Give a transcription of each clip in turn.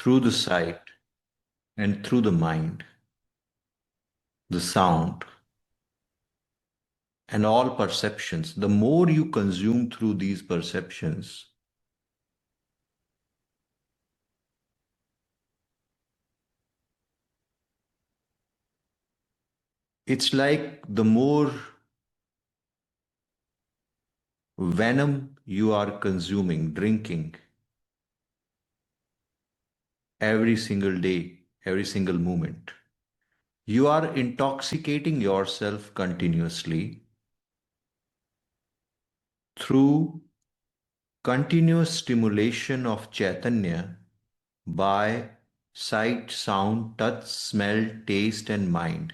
through the sight and through the mind, the sound, and all perceptions, the more you consume through these perceptions, it's like the more venom you are consuming, drinking every single day, every single moment. You are intoxicating yourself continuously through continuous stimulation of Chaitanya by sight, sound, touch, smell, taste, and mind.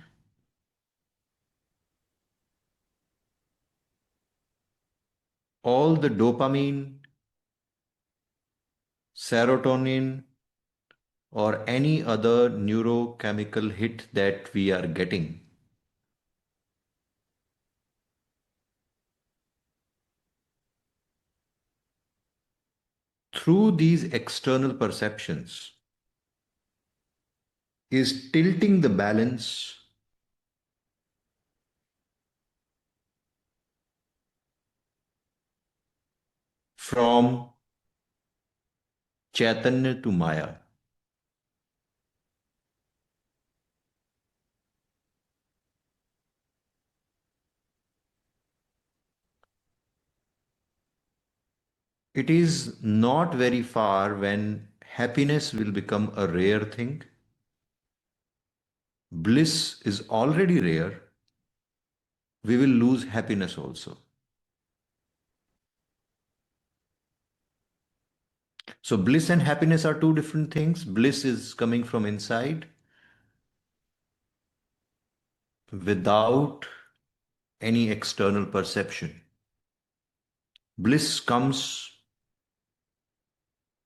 All the dopamine, serotonin, or any other neurochemical hit that we are getting through these external perceptions is tilting the balance from Chaitanya to Maya. It is not very far when happiness will become a rare thing. Bliss is already rare. We will lose happiness also. So, bliss and happiness are two different things. Bliss is coming from inside without any external perception. Bliss comes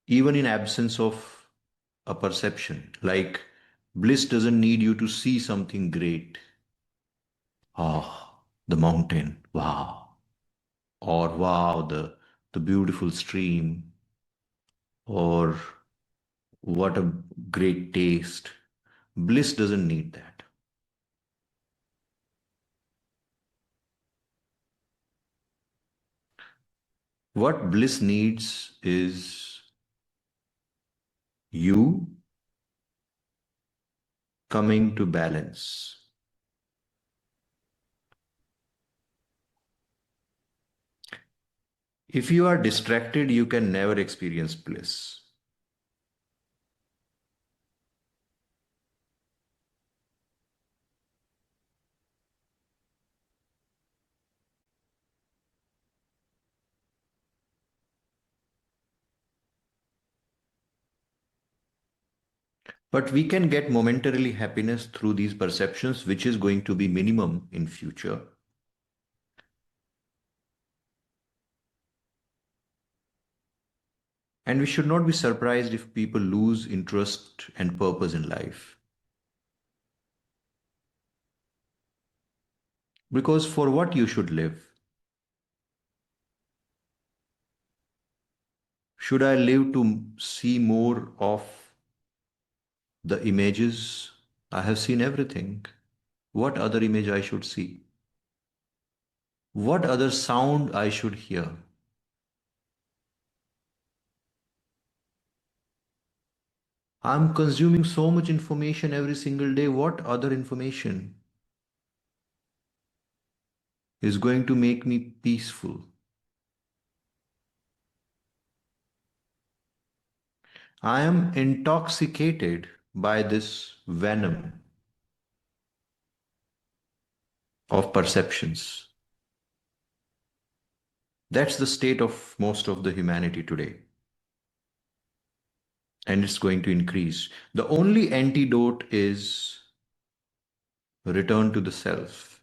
even in absence of a perception. Like, bliss doesn't need you to see something great. Ah, the mountain. Wow. Or wow, the beautiful stream. Or what a great taste. Bliss doesn't need that. What bliss needs is you coming to balance. If you are distracted, you can never experience bliss. But we can get momentarily happiness through these perceptions, which is going to be minimum in future. And we should not be surprised if people lose interest and purpose in life. Because for what you should live? Should I live to see more of the images? I have seen everything. What other image I should see? What other sound I should hear? I'm consuming so much information every single day. What other information is going to make me peaceful? I am intoxicated by this venom of perceptions. That's the state of most of the humanity today. And it's going to increase. The only antidote is return to the self.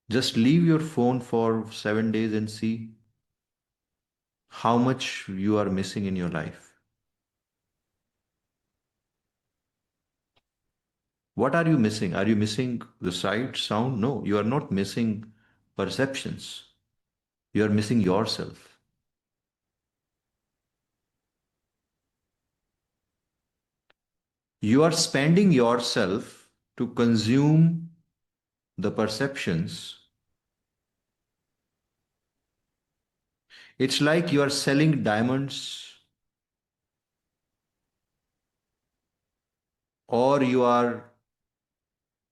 Just leave your phone for 7 days and see how much you are missing in your life. What are you missing? Are you missing the sight, sound? No, you are not missing perceptions. You are missing yourself. You are spending yourself to consume the perceptions. It's like you are selling diamonds or you are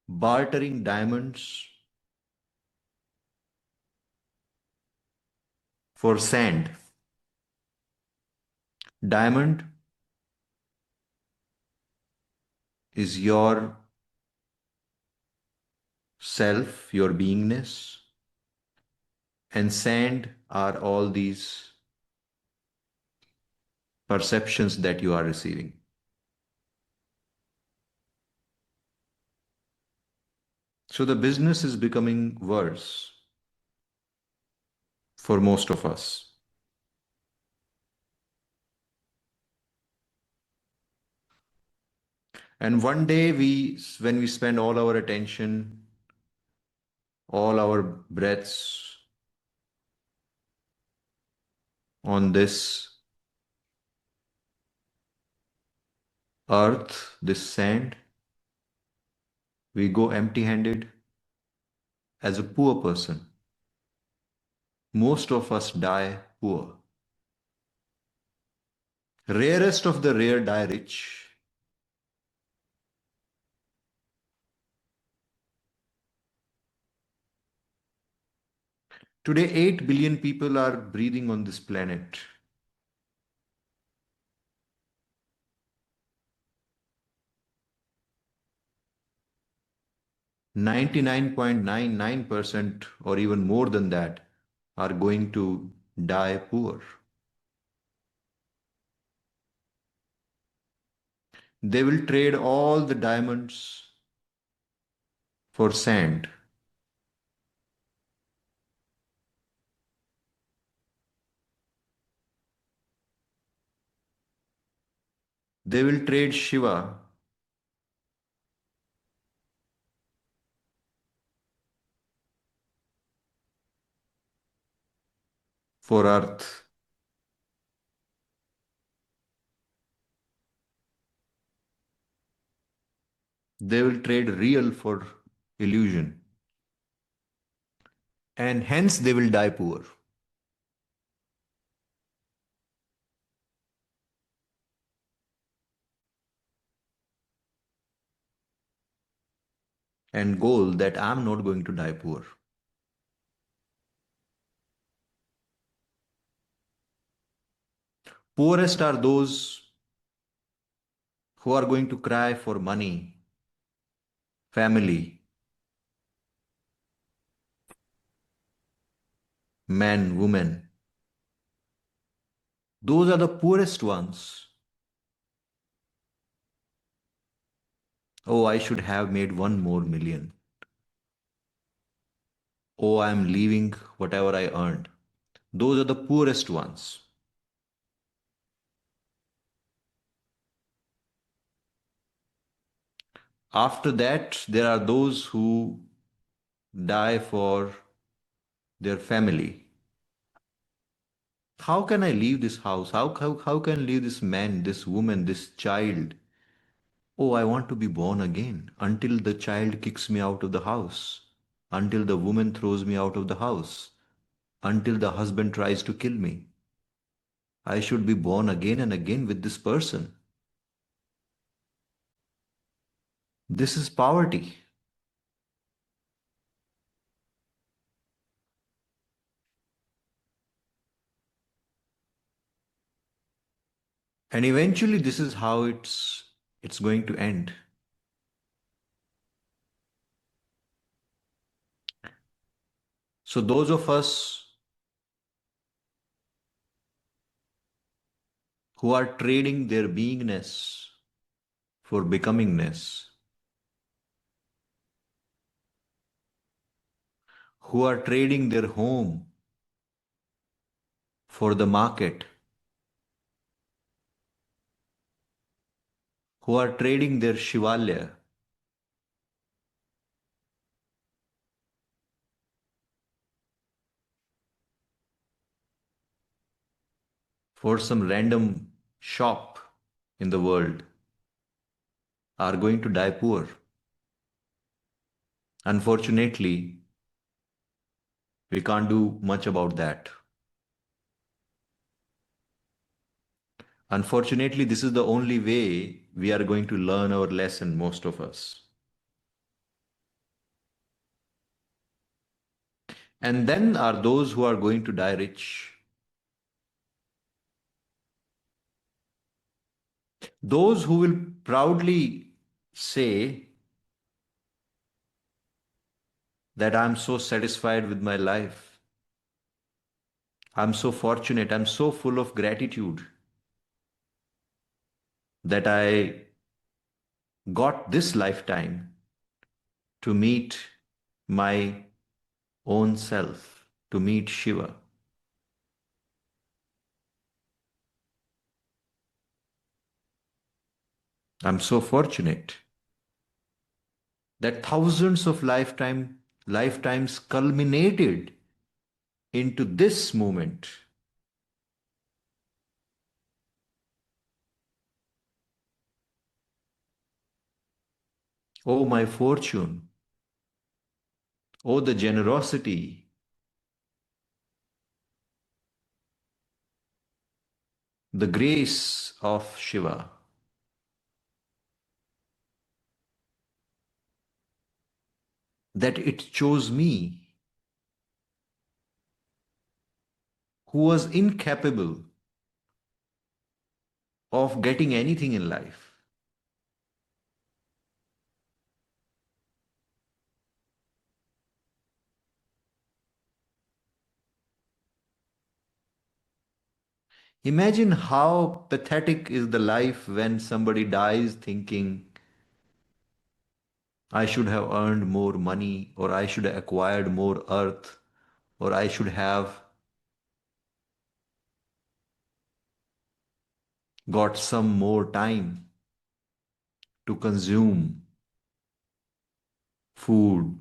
bartering diamonds for sand. Diamond is your self, your beingness, and sand are all these perceptions that you are receiving. So the business is becoming worse for most of us. And one day when we spend all our attention, all our breaths on this earth, this sand, we go empty-handed as a poor person. Most of us die poor. Rarest of the rare die rich. Today, 8 billion people are breathing on this planet. 99.99% or even more than that are going to die poor. They will trade all the diamonds for sand. They will trade Shiva for earth. They will trade real for illusion. And hence they will die poor. And goal that I'm not going to die poor. Poorest are those who are going to cry for money, family, men, women. Those are the poorest ones. Oh, I should have made 1 more million. Oh, I'm leaving whatever I earned. Those are the poorest ones. After that, there are those who die for their family. How can I leave this house? How can I leave this man, this woman, this child? Oh, I want to be born again until the child kicks me out of the house, until the woman throws me out of the house, until the husband tries to kill me. I should be born again and again with this person. This is poverty. And eventually this is how it's going to end. So those of us who are trading their beingness for becomingness, who are trading their home for the market, who are trading their Shivalya for some random shop in the world are going to die poor. Unfortunately, we can't do much about that. Unfortunately, this is the only way we are going to learn our lesson, most of us. And then are those who are going to die rich. Those who will proudly say that I'm so satisfied with my life. I'm so fortunate. I'm so full of gratitude that I got this lifetime to meet my own self, to meet Shiva. I'm so fortunate that thousands of lifetimes culminated into this moment. Oh, my fortune. Oh, the generosity, the grace of Shiva, that it chose me, who was incapable of getting anything in life. Imagine how pathetic is the life when somebody dies thinking, I should have earned more money, or I should have acquired more earth, or I should have got some more time to consume food.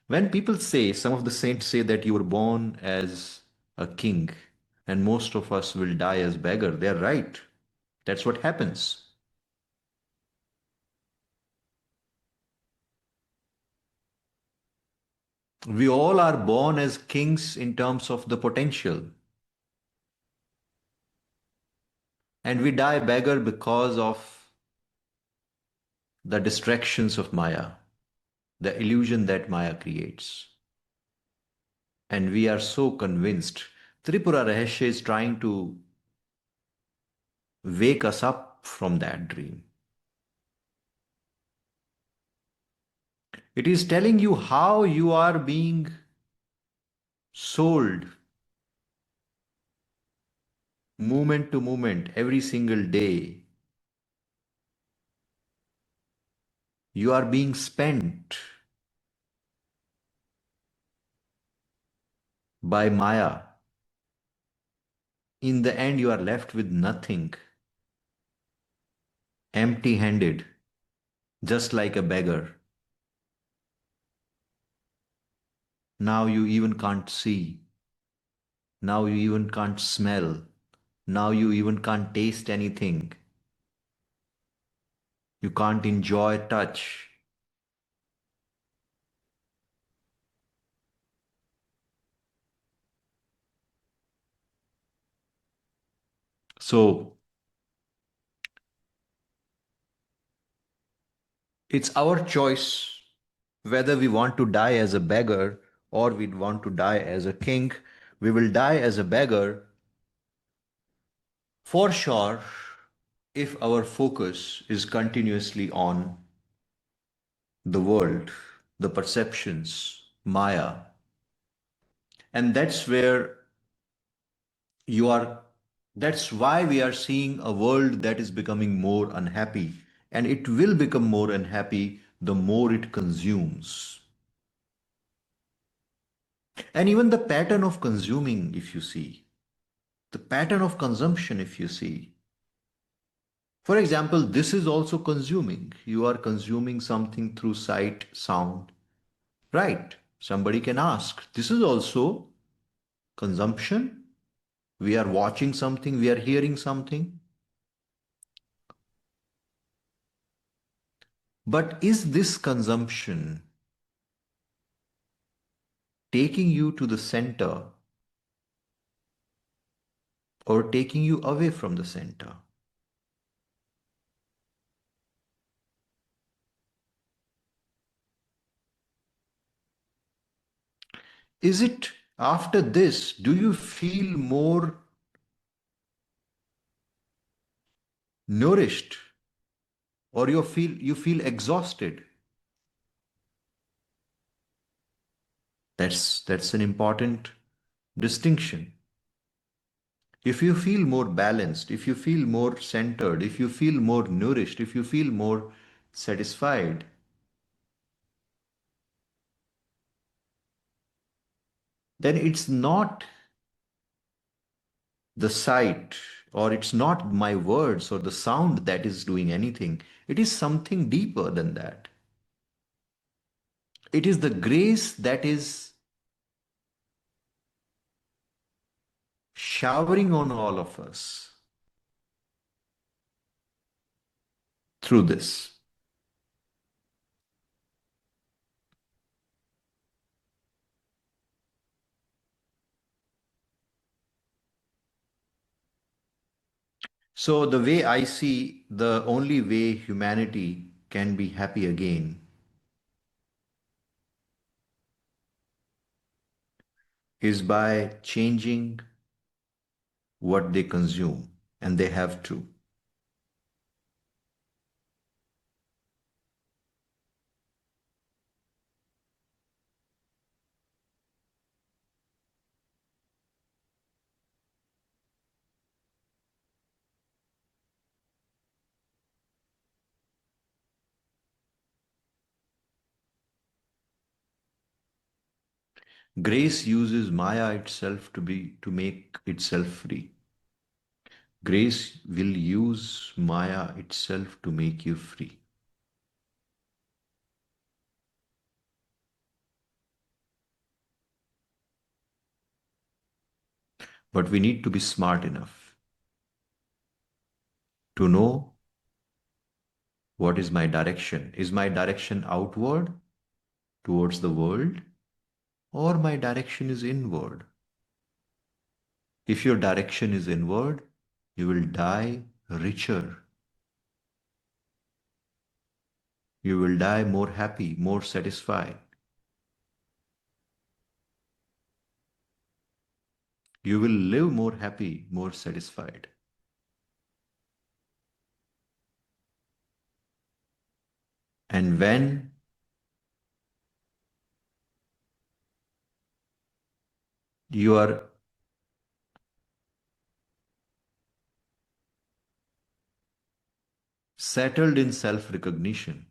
When people say, some of the saints say that you were born as a king and most of us will die as beggar, they're right. That's what happens. We all are born as kings in terms of the potential, and we die beggar because of the distractions of Maya, the illusion that Maya creates. And we are so convinced. Tripura Rahasya is trying to wake us up from that dream. It is telling you how you are being sold moment to moment, every single day. You are being spent by Maya. In the end, you are left with nothing, empty handed, just like a beggar. Now you even can't see. Now you even can't smell. Now you even can't taste anything. You can't enjoy touch. So it's our choice whether we want to die as a beggar or we want to die as a king. We will die as a beggar for sure if our focus is continuously on the world, the perceptions, Maya. And that's where you are, that's why we are seeing a world that is becoming more unhappy. And it will become more unhappy the more it consumes. And even the pattern of consuming, if you see, the pattern of consumption, if you see, For example, this is also consuming. You are consuming something through sight, sound, right? Somebody can ask, this is also consumption. We are watching something, we are hearing something. But is this consumption taking you to the center or taking you away from the center? Is it after this, do you feel more nourished or you feel exhausted? That's an important distinction. If you feel more balanced, if you feel more centered, if you feel more nourished, if you feel more satisfied, then it's not the sight or it's not my words or the sound that is doing anything. It is something deeper than that. It is the grace that is showering on all of us through this. So, the way I see the only way humanity can be happy again is by changing what they consume, and they have to. Grace uses Maya itself to make itself free. Grace will use Maya itself to make you free. But we need to be smart enough to know what is my direction. Is my direction outward towards the world, or my direction is inward? If your direction is inward, you will die richer. You will die more happy, more satisfied. You will live more happy, more satisfied. And when you are settled in self recognition,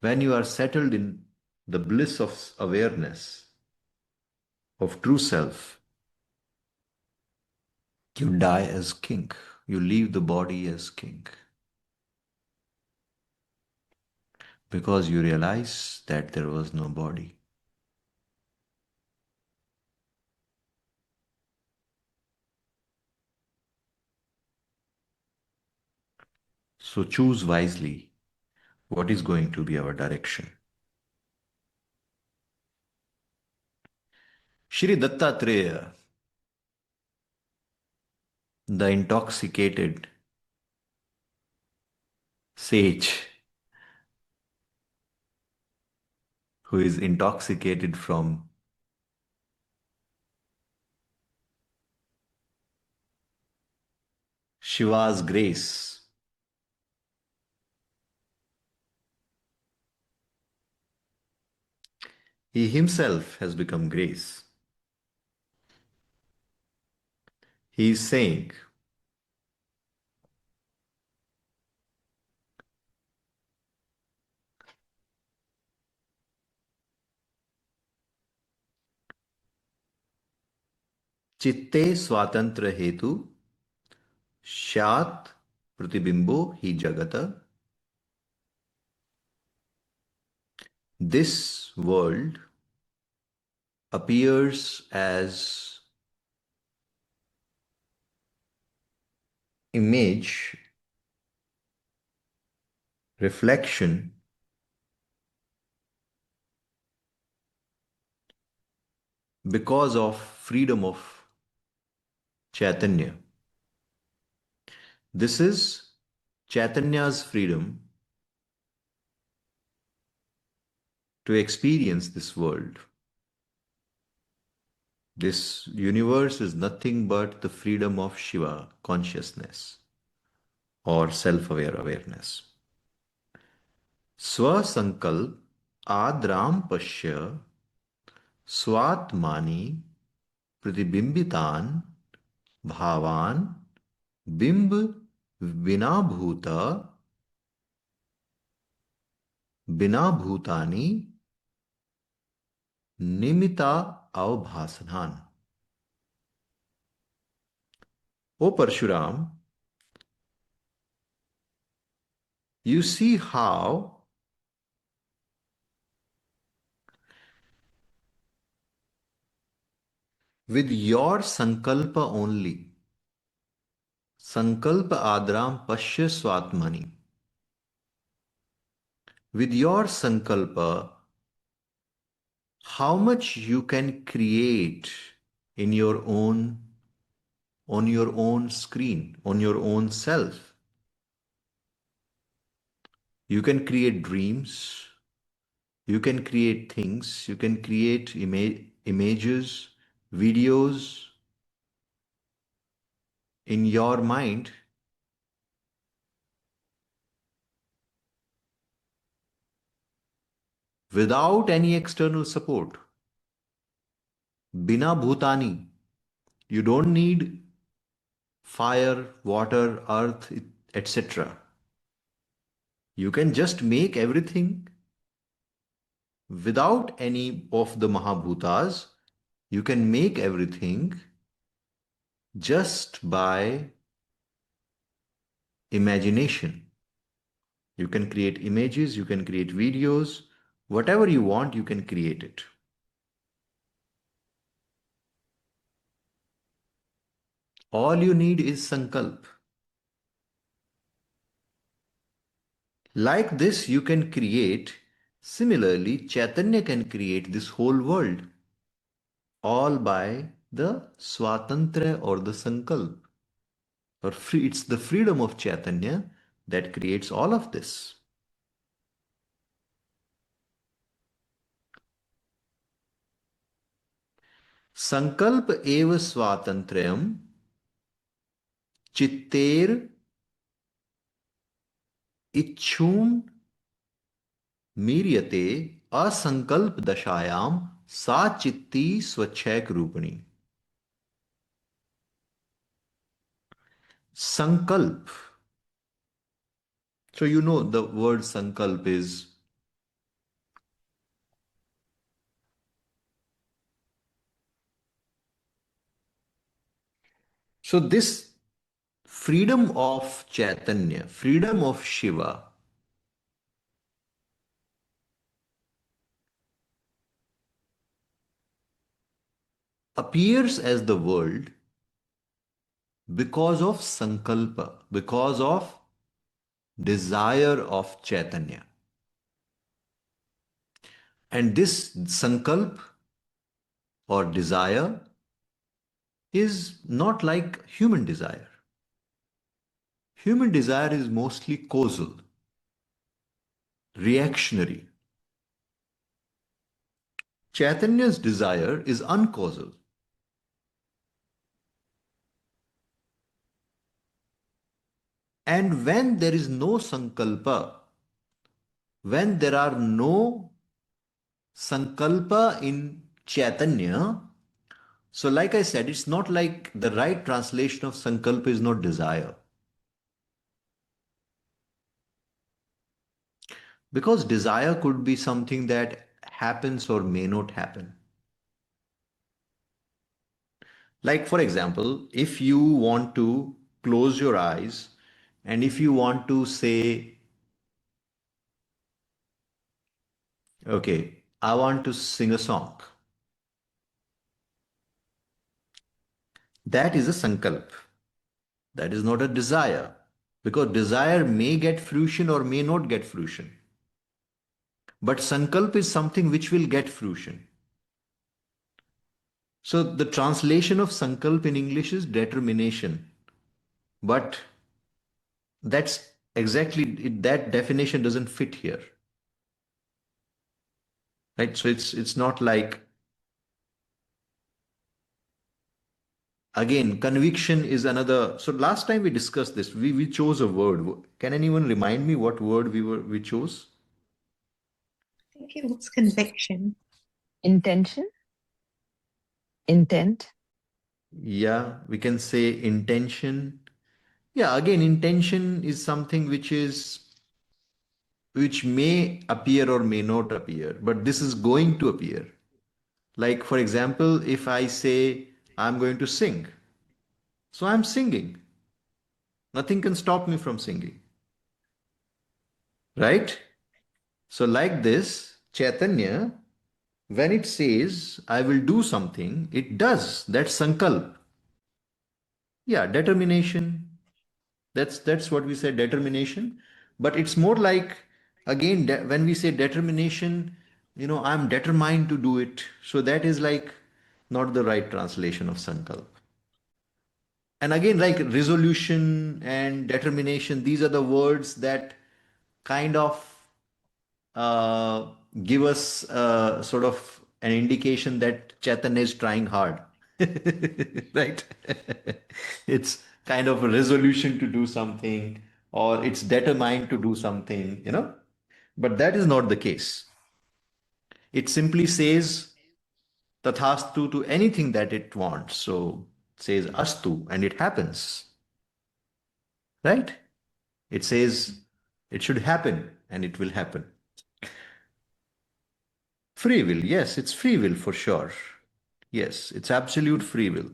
when you are settled in the bliss of awareness, of true self, you die as king. You leave the body as king because you realize that there was no body. So choose wisely what is going to be our direction. Shri Dattatreya, the intoxicated sage who is intoxicated from Shiva's grace, he himself has become grace. He is saying, चित्ते स्वातंत्र हेतु स्यात् प्रतिबिंबो ही जगत. This world appears as image, reflection because of freedom of Chaitanya. This is Chaitanya's freedom to experience this world. This universe is nothing but the freedom of Shiva consciousness or self-aware awareness. Swasankalp adram pashya स्वात्मानि प्रतिबिंबितान भावान बिंब विनाभूत बिनाभूतानि Nimita अवभासनान. O Parshuram, you see how with your sankalpa only, sankalpa adram pashya swatmani, with your sankalpa, how much you can create in your own, on your own screen, on your own self. You can create dreams, you can create things, you can create images, videos in your mind without any external support. Bina bhutani. You don't need fire, water, earth, etc. You can just make everything without any of the Mahabhutas. You can make everything just by imagination. You can create images, you can create videos, whatever you want, you can create it. All you need is sankalp. Like this, you can create. Similarly, Chaitanya can create this whole world all by the swatantra or the sankalp. Or free, it's the freedom of Chaitanya that creates all of this. संकल्प एव स्वातंत्र्यम चित्तेर इच्छून मीर्यते असंकल्प दशायाम सा चित्ती स्वच्छैक रूपिणी. Sankalp. So you know the word sankalp is so this freedom of Chaitanya, freedom of Shiva appears as the world because of sankalpa, because of desire of Chaitanya. And this sankalp or desire is not like human desire. Human desire is mostly causal, reactionary. Chaitanya's desire is uncausal. And when there is no sankalpa, when there are no sankalpa in Chaitanya, so like I said, it's not like the right translation of sankalpa is not desire. Because desire could be something that happens or may not happen. Like, for example, if you want to close your eyes and if you want to say, okay, I want to sing a song, that is a sankalp. That is not a desire. Because desire may get fruition or may not get fruition. But sankalp is something which will get fruition. So the translation of sankalp in English is determination. But that's exactly that definition doesn't fit here. Right? So it's not like, again, conviction is another. So last time we discussed this, we chose a word. Can anyone remind me what word we chose? I think it was conviction. Intention? Intent? Yeah, we can say intention. Yeah, again, intention is something which may appear or may not appear, but this is going to appear. Like, for example, if I say I'm going to sing, so I'm singing. Nothing can stop me from singing. Right? So, like this, Chaitanya, when it says, I will do something, it does. That's sankalp. Yeah, determination. That's what we say, determination. But it's more like, again, when we say determination, I'm determined to do it. So that is like not the right translation of sankalp. And again, like resolution and determination, these are the words that kind of uh, give us sort of an indication that Chaitanya is trying hard. Right? It's kind of a resolution to do something, or it's determined to do something. But that is not the case. It simply says tathastu to anything that it wants. So it says astu and it happens. Right? It says it should happen and it will happen. Free will, yes, it's free will for sure. Yes, it's absolute free will.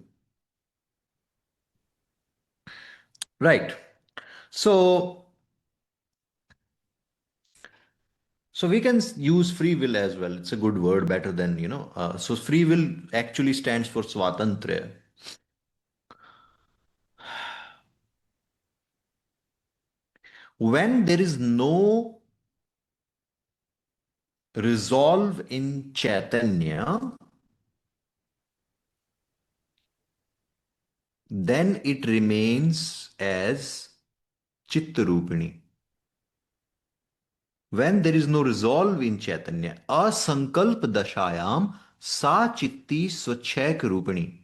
Right. So, so we can use free will as well. It's a good word, better than. So free will actually stands for swatantraya. When there is no resolve in Chaitanya, then it remains as Chittarupini. When there is no resolve in Chaitanya, asankalp dashayam sa chitti swachek rupini.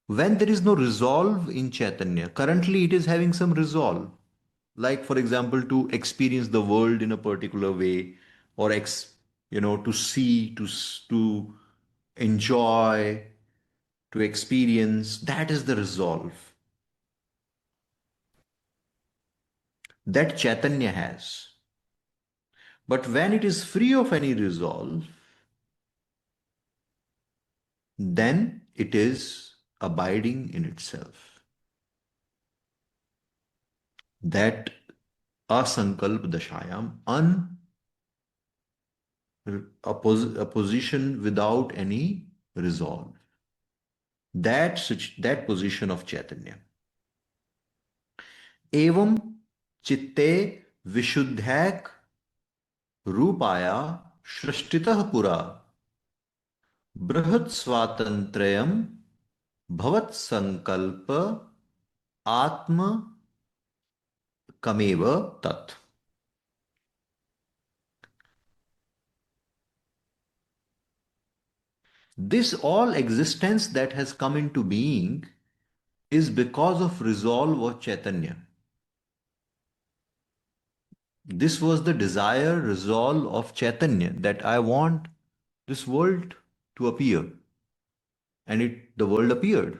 When there is no resolve in Chaitanya, currently it is having some resolve. Like, for example, to experience the world in a particular way, or to see, to enjoy, to experience. That is the resolve that Chaitanya has. But when it is free of any resolve, then it is abiding in itself. That asankalp dashayam, a position without any resolve. That position of Chaitanya. Evam chitte vishuddhak रूपाया सृष्टितः पुरा बृहत् स्वातंत्र्यम भवत् संकल्प आत्म कमेव तत्. This all existence that has come into being is because of resolve of Chaitanya. This was the desire, resolve of Chaitanya, that I want this world to appear. And the world appeared.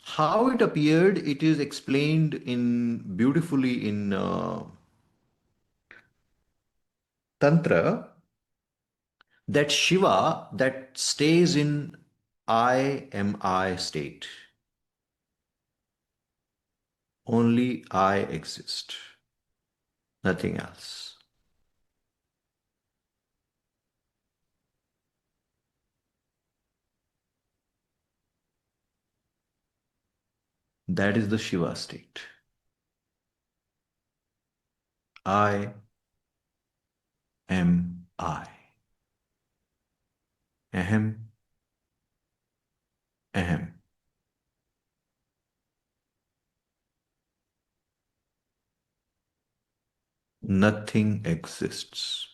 How it appeared, it is explained in beautifully in Tantra, That Shiva that stays in I am I state. Only I exist, nothing else. That is the Shiva state. I am I. Ahem, ahem. Nothing exists.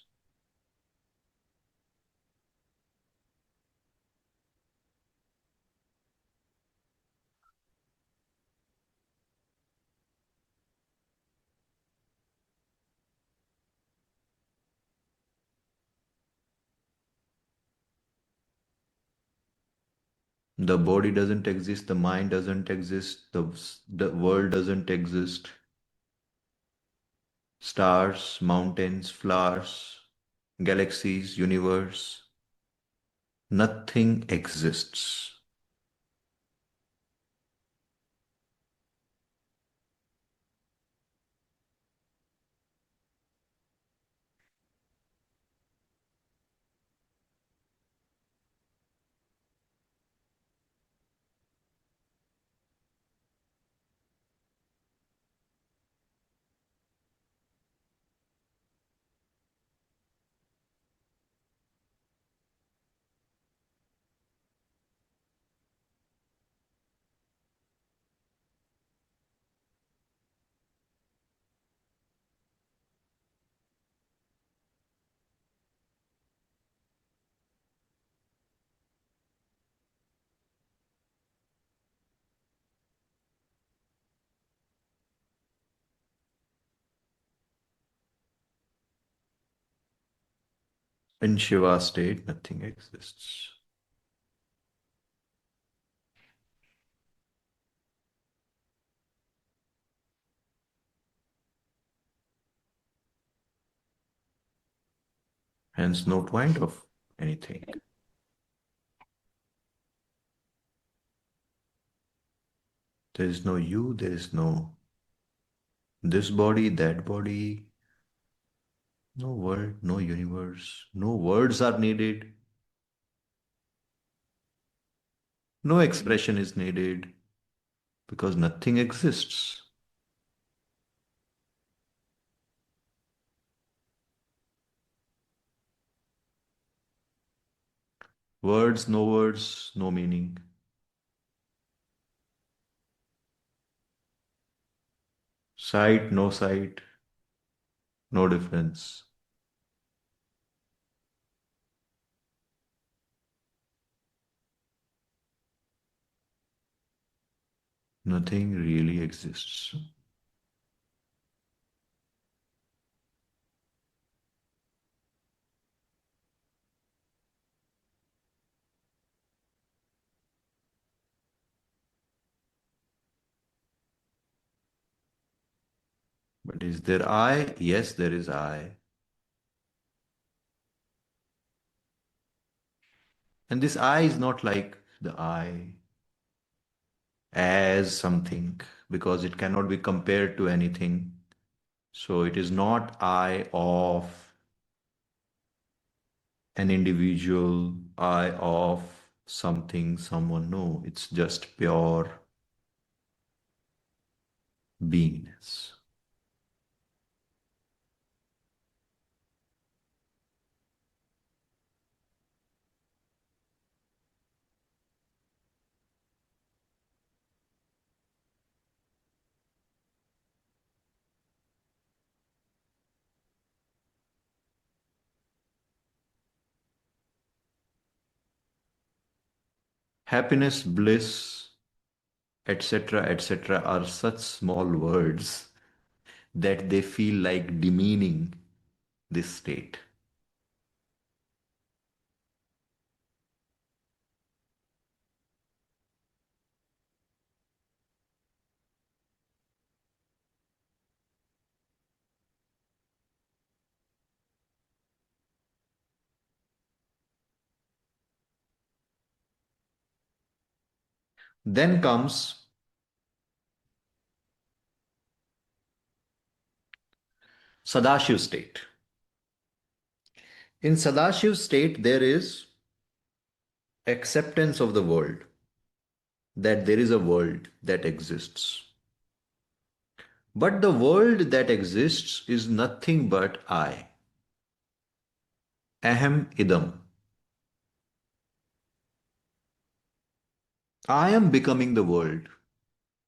The body doesn't exist, the mind doesn't exist, the world doesn't exist. Stars, mountains, flowers, galaxies, universe, nothing exists. In Shiva state, nothing exists. Hence, no point of anything. There is no you, there is no this body, that body, no world, no universe, no words are needed, no expression is needed because nothing exists. Words, no meaning. Sight, no sight, no difference. Nothing really exists. But is there I? Yes, there is I. And this I is not like the I as something because it cannot be compared to anything. So it is not I of an individual, I of something, someone. No, it's just pure beingness. Happiness, bliss, etc., etc., are such small words that they feel like demeaning this state. Then comes Sadashiv state. In Sadashiv state, there is acceptance of the world, that there is a world that exists. But the world that exists is nothing but I. Aham idam. I am becoming the world.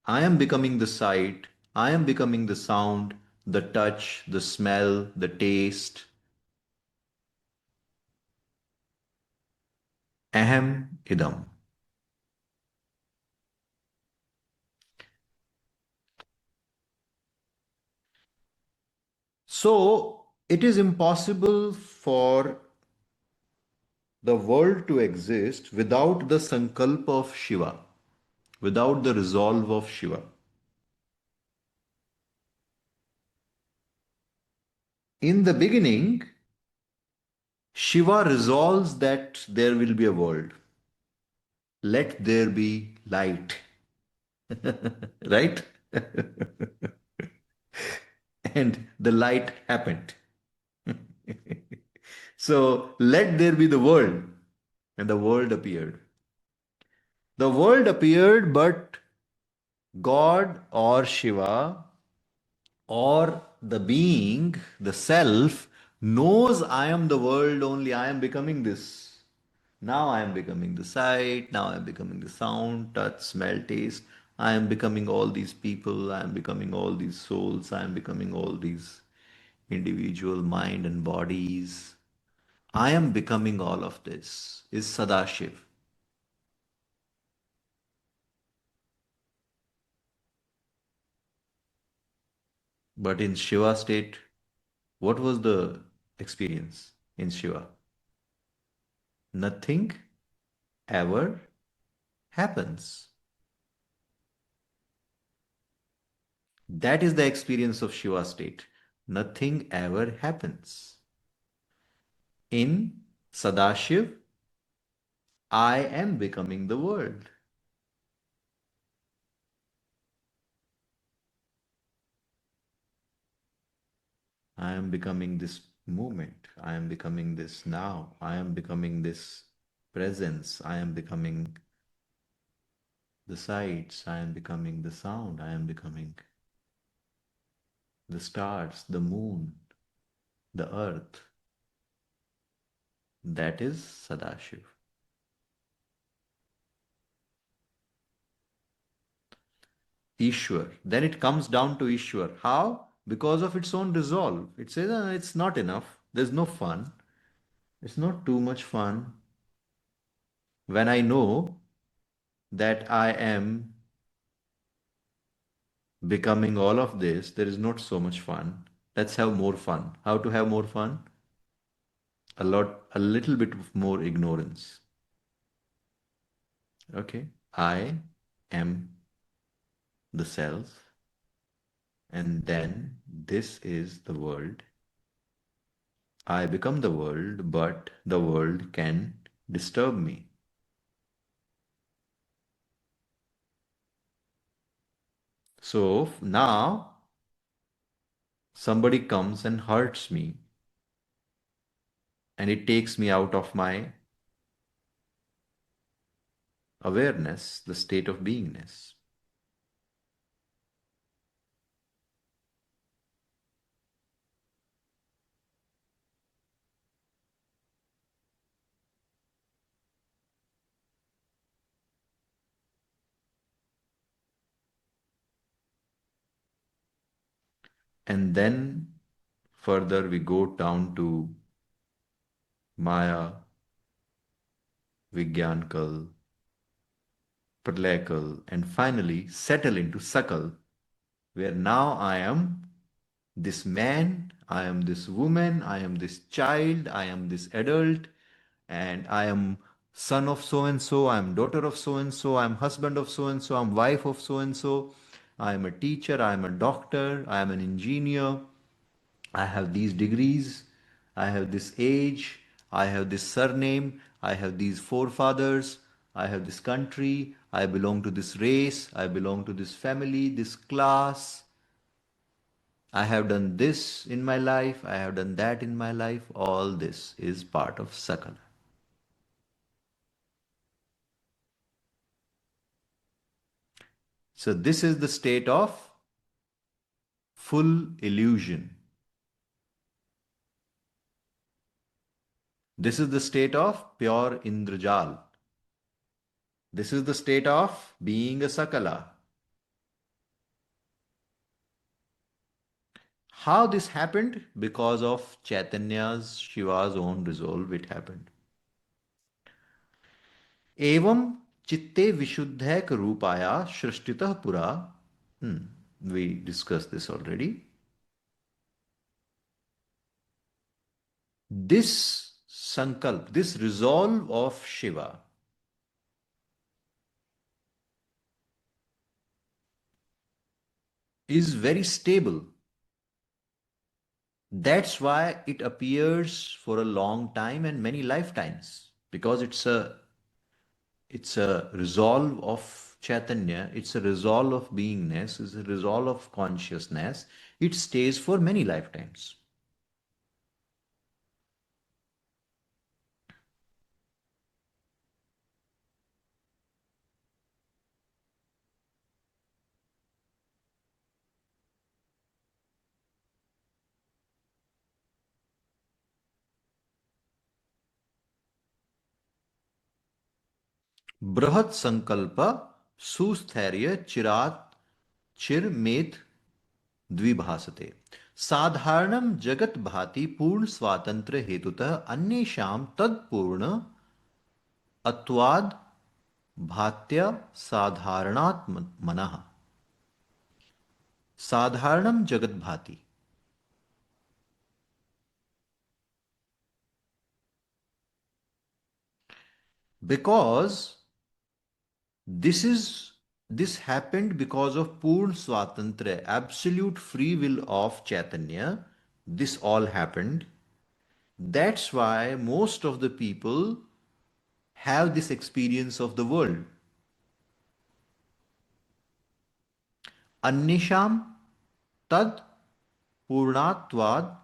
I am becoming the sight. I am becoming the sound, the touch, the smell, the taste. Aham idam. So it is impossible for the world to exist without the sankalpa of Shiva, without the resolve of Shiva. In the beginning, Shiva resolves that there will be a world. Let there be light. Right? And the light happened. So let there be the world. And the world appeared. The world appeared, but God or Shiva or the being, the self, knows I am the world only. I am becoming this. Now I am becoming the sight. Now I am becoming the sound, touch, smell, taste. I am becoming all these people. I am becoming all these souls. I am becoming all these individual mind and bodies. I am becoming all of this is Sadashiv. But in Shiva state, what was the experience in Shiva? Nothing ever happens. That is the experience of Shiva state. Nothing ever happens. In Sadashiv, I am becoming the world. I am becoming this moment. I am becoming this now. I am becoming this presence. I am becoming the sights. I am becoming the sound. I am becoming the stars, the moon, the earth. That is Sadashiv. Ishwar. Then it comes down to Ishwar. How? Because of its own resolve. It says, it's not enough. There's no fun. It's not too much fun. When I know that I am becoming all of this, there is not so much fun. Let's have more fun. How to have more fun? A little bit more ignorance. Okay. I am the self, and then this is the world. I become the world, but the world can disturb me. So now somebody comes and hurts me, and it takes me out of my awareness, the state of beingness. And then further we go down to Maya, Vigyankal, Pralekal, and finally settle into Sakal, where now I am this man, I am this woman, I am this child, I am this adult, and I am son of so and so, I am daughter of so and so, I am husband of so and so, I am wife of so and so, I am a teacher, I am a doctor, I am an engineer, I have these degrees, I have this age, I have this surname, I have these forefathers, I have this country, I belong to this race, I belong to this family, this class. I have done this in my life, I have done that in my life. All this is part of Sakala. So, this is the state of full illusion. This is the state of pure Indrajal. This is the state of being a Sakala. How this happened? Because of Chaitanya's, Shiva's own resolve, it happened. एवं चित्ते विशुद्धैक रूपाया सृष्टितः पुरा. We discussed this already. This sankalp, this resolve of Shiva is very stable. That's why it appears for a long time and many lifetimes, because it's a resolve of Chaitanya, it's a resolve of beingness, it's a resolve of consciousness. It stays for many lifetimes. बृहत् संकल्प सुस्थैर्य चिरात चिरमेत द्विभासते. साधारणम जगत भाति पूर्ण स्वातंत्र्य हेतुतः अन्येषां तत्पूर्ण अत्वाद भात्य साधारणात्म मनः. साधारणम जगत भाति. Because this is this happened because of Purn Swatantra, absolute free will of Chaitanya. This all happened. That's why most of the people have this experience of the world. Annisham tad purnatvad.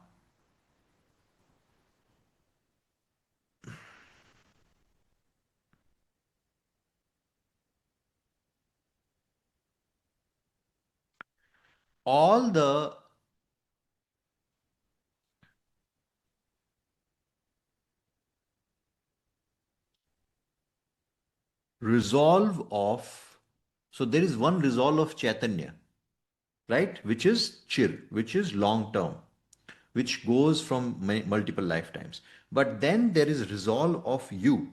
All the resolve of, so there is one resolve of Chaitanya, right, which is chir, which is long term, which goes from multiple lifetimes. But then there is resolve of you.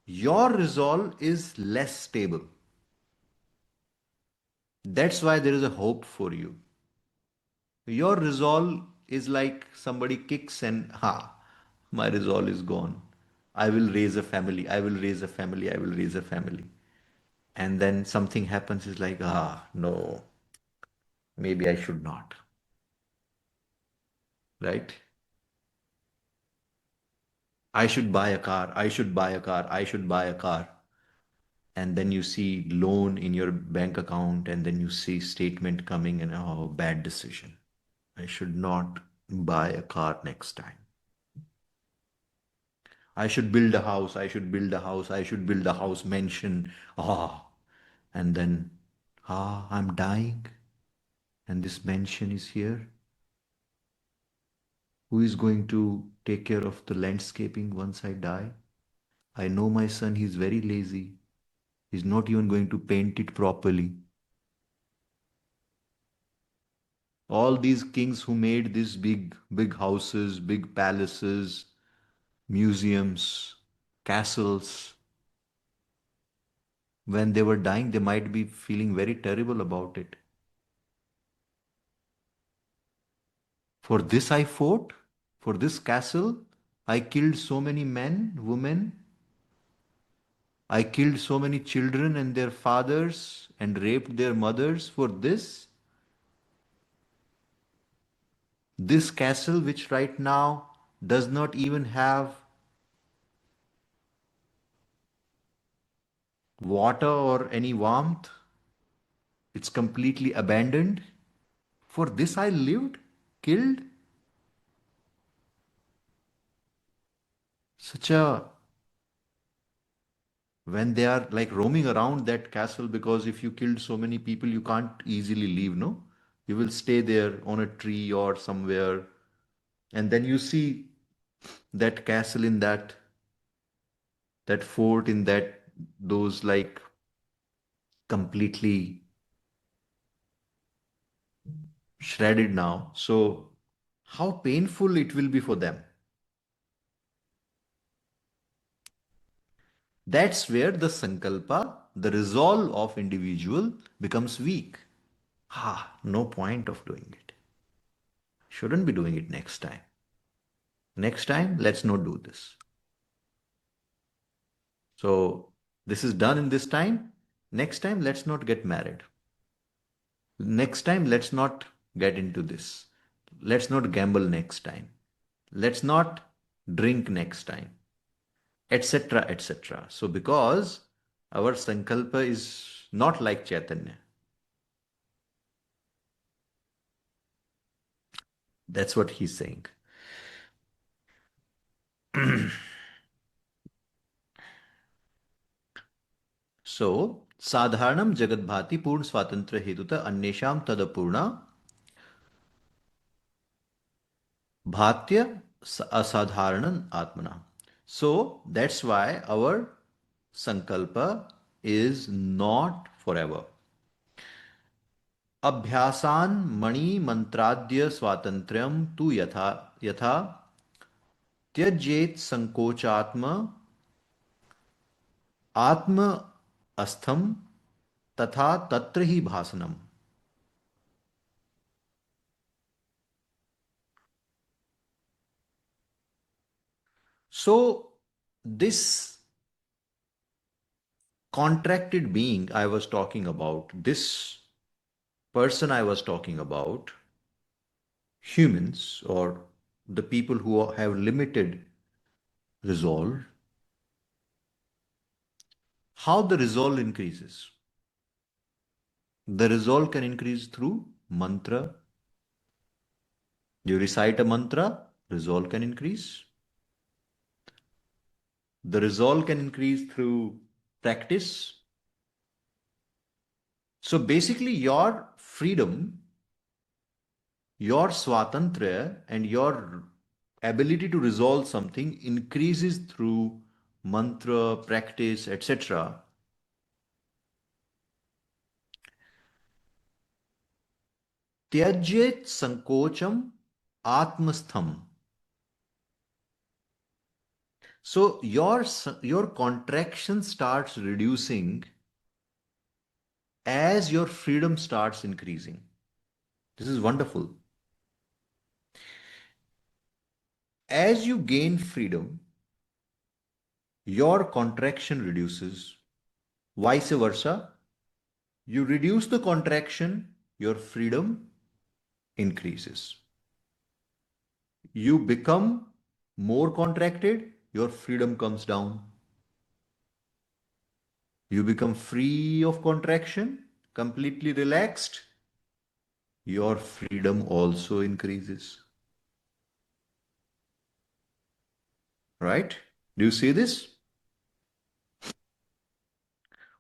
Your resolve is less stable. That's why there is a hope for you. Your resolve is like somebody kicks and my resolve is gone. I will raise a family. I will raise a family. I will raise a family. And then something happens, is like, no, maybe I should not. Right? I should buy a car. I should buy a car. I should buy a car. And then you see loan in your bank account, and then you see statement coming, and oh, bad decision. I should not buy a car next time. I should build a house. I should build a house. I should build a house mansion. And then, I'm dying, and this mansion is here. Who is going to take care of the landscaping once I die? I know my son, he's very lazy. He's not even going to paint it properly. All these kings who made these big houses, big palaces, museums, castles, when they were dying, they might be feeling very terrible about it. For this I fought, for this castle, I killed so many men, women, I killed so many children and their fathers and raped their mothers for this. This castle, which right now does not even have water or any warmth. It's completely abandoned. For this I lived, killed. Such a, when they are like roaming around that castle, because if you killed so many people, you can't easily leave, no? You will stay there on a tree or somewhere. And then you see that castle in that fort in that, those like completely shredded now. So how painful it will be for them. That's where the sankalpa, the resolve of individual becomes weak. No point of doing it. Shouldn't be doing it next time. Next time, let's not do this. So this is done in this time. Next time, let's not get married. Next time, let's not get into this. Let's not gamble next time. Let's not drink next time, etc., etc. So because our sankalpa is not like Chaitanya. That's what he's saying. So, साधारणम जगद्भाति पूर्ण स्वातंत्र हेतुतः अन्येषां तदपूर्णा bhatya asadharanan atmana. So that's why our sankalpa is not forever. अभ्यासान मणि मंत्राद्य स्वातंत्र्यम तु यथा यथा त्यजेत संकोचात्म आत्म अस्थम तथा तत्र ही भासनम. So this contracted being I was talking about, this person I was talking about, humans or the people who have limited resolve, how the resolve increases? The resolve can increase through mantra. You recite a mantra, resolve can increase. The resolve can increase through practice. So basically, your freedom, your swatantra, and your ability to resolve something increases through mantra, practice, etc. त्यजेत संकोचम आत्मस्थम. So your contraction starts reducing as your freedom starts increasing. This is wonderful. As you gain freedom, your contraction reduces. Vice versa, you reduce the contraction, your freedom increases. You become more contracted, your freedom comes down. You become free of contraction, completely relaxed, your freedom also increases. Right? Do you see this?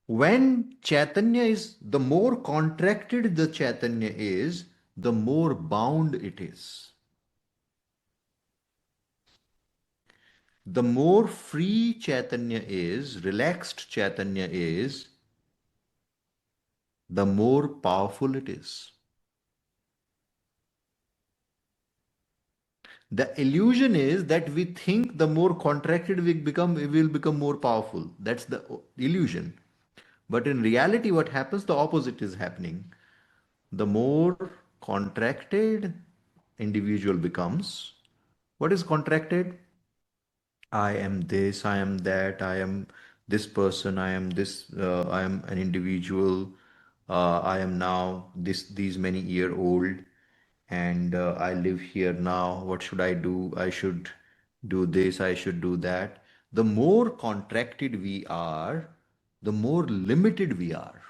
When Chaitanya is, the more contracted the Chaitanya is, the more bound it is. The more free Chaitanya is, relaxed Chaitanya is, the more powerful it is. The illusion is that we think the more contracted we will become more powerful. That's the illusion. But in reality, what happens, the opposite is happening. The more contracted individual becomes, what is contracted? I am this, I am that, I am this person, I am this, I am an individual, I am now these many year old, and I live here now. What should I do? I should do this, I should do that. The more contracted we are, the more limited we are.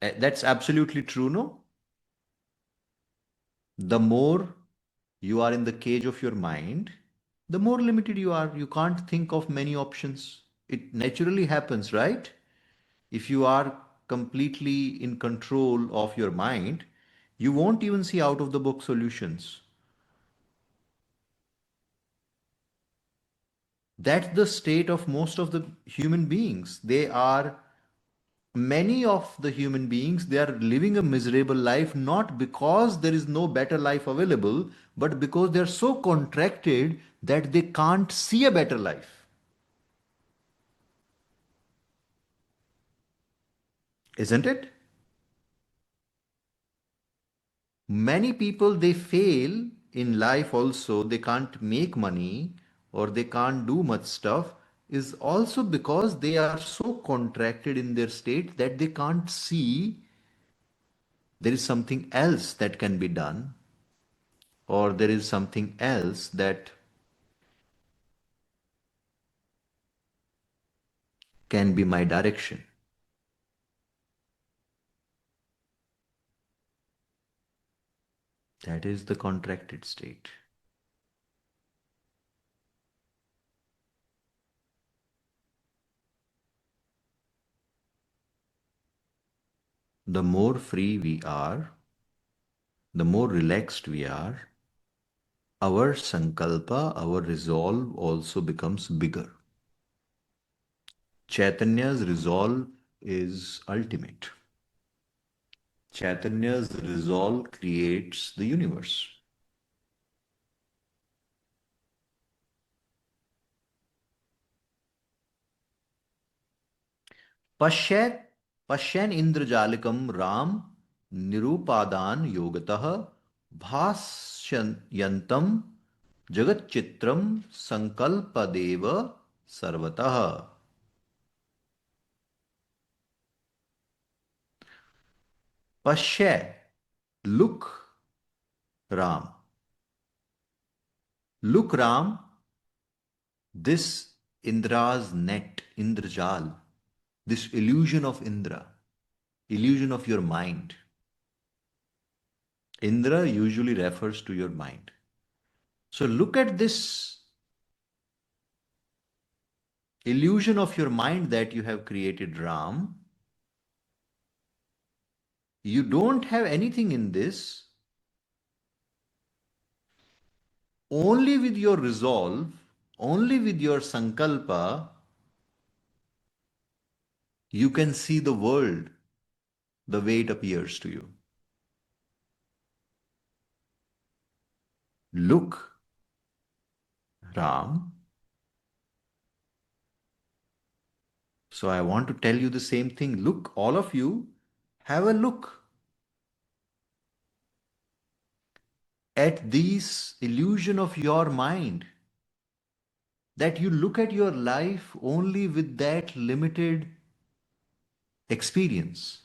That's absolutely true, no? The more you are in the cage of your mind, the more limited you are. You can't think of many options. It naturally happens, right? If you are completely in control of your mind, you won't even see out of the book solutions. That's the state of most of the human beings. Many of the human beings, they are living a miserable life not because there is no better life available, but because they are so contracted that they can't see a better life. Isn't it? Many people, they fail in life also. They can't make money or they can't do much stuff, is also because they are so contracted in their state that they can't see there is something else that can be done, or there is something else that can be my direction. That is the contracted state. The more free we are, the more relaxed we are, our sankalpa, our resolve also becomes bigger. Chaitanya's resolve is ultimate. Chaitanya's resolve creates the universe. Pashyat Pashyan Indrajalikam Ram Nirupadan Yogatah Bhasyantam Jagat Chitram Sankalpadeva Sarvatah. Pashya, look, Ram. Look, Ram, this Indra's net, Indrajal, this illusion of Indra, illusion of your mind. Indra usually refers to your mind. So look at this illusion of your mind that you have created, Ram. You don't have anything in this. Only with your resolve, only with your sankalpa, you can see the world the way it appears to you. Look, Ram. So I want to tell you the same thing. Look, all of you, have a look at this illusion of your mind, that you look at your life only with that limited experience.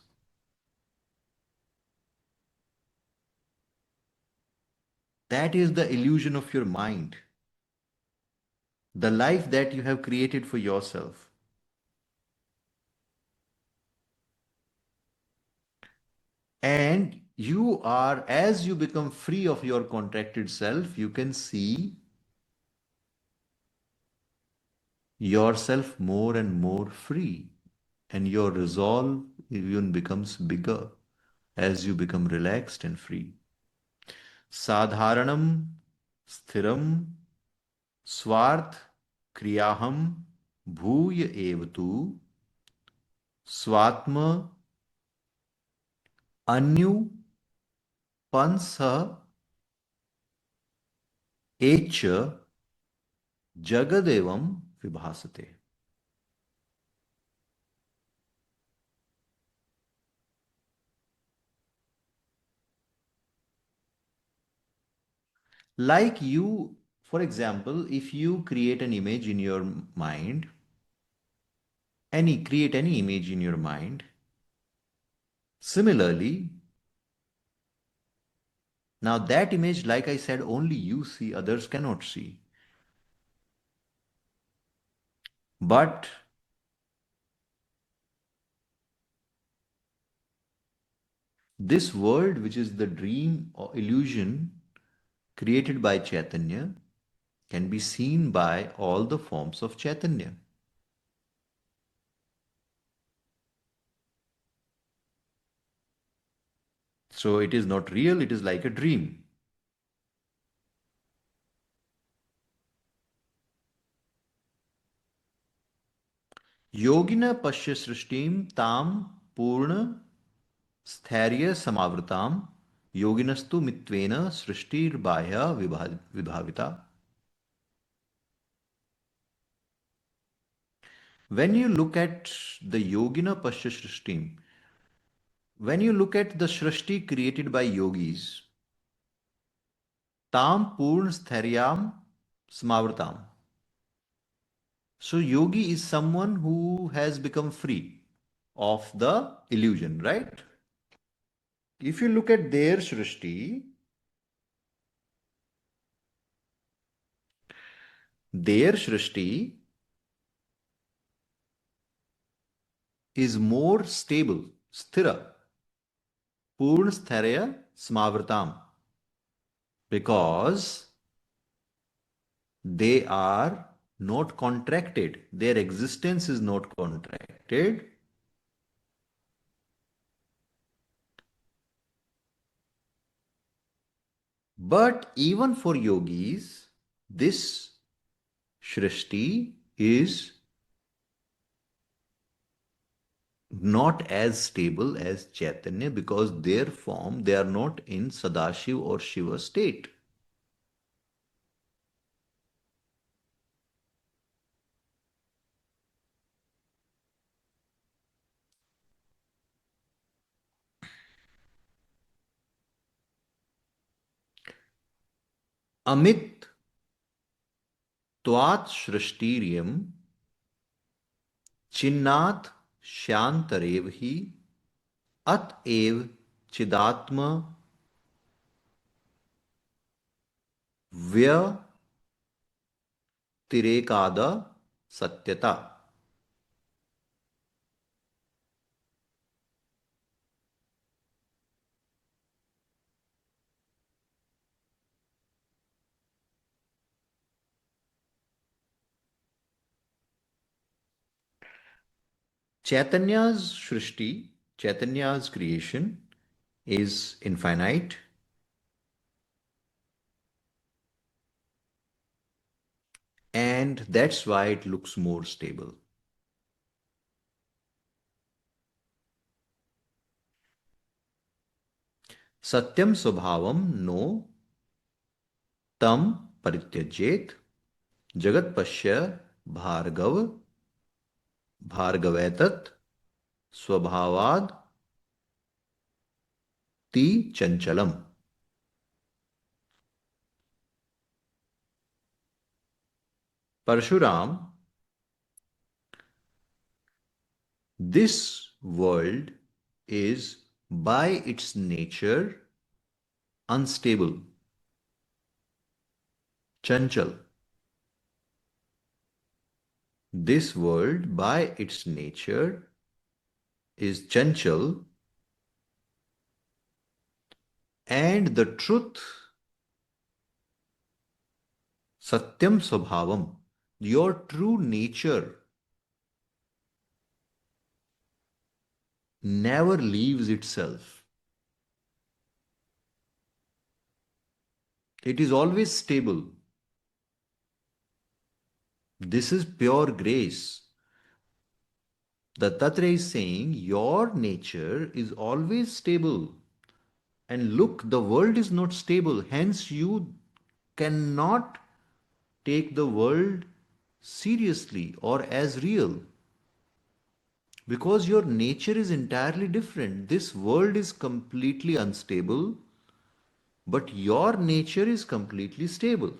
That is the illusion of your mind, the life that you have created for yourself. And you are, as you become free of your contracted self, you can see yourself more and more free. And your resolve even becomes bigger as you become relaxed and free. Sadharanam sthiram Swarth kriyaham bhuya evatu swatma anyu pansa echa jagadevam vibhasate. Like you, for example, if you create an image in your mind, create any image in your mind, similarly, now that image, like I said, only you see, others cannot see. But this world, which is the dream or illusion created by Chaitanya, can be seen by all the forms of Chaitanya. So it is not real, it is like a dream. Yogina Pashya Srishtim Tam Purna Sthairya Samavritam Yoginastu Mitvena Srishtir Bahya Vibhavita. When you look at the Yogina Pashya Srishtim, when you look at the Srishti created by yogis, Tam Purna Stharyam Samavritam. So yogi is someone who has become free of the illusion, right? If you look at their Shrishti is more stable, sthira, purna stharya smavritam, because they are not contracted. Their existence is not contracted. But even for yogis, this Shrishti is not as stable as Chaitanya, because their form, they are not in Sadashiva or Shiva state. Amit त्वात् सृष्टिरियं चिन्नात् शान्तरेव हि अतएव चिदात्म व्यतिरेकाद सत्यता. Chaitanya's Shrishti, Chaitanya's creation is infinite, and that's why it looks more stable. Satyam Swabhavam no tam परित्यजेत जगत पश्य भार्गव भार्गवैतत स्वभावाद ति चंचलम. Parshuram, this world is by its nature unstable, chanchal. This world by its nature is chanchal, and the truth, satyam swabhavam, your true nature, never leaves itself. It is always stable. This is pure grace. Dattatreya is saying your nature is always stable. And look, the world is not stable. Hence, you cannot take the world seriously or as real, because your nature is entirely different. This world is completely unstable, but your nature is completely stable.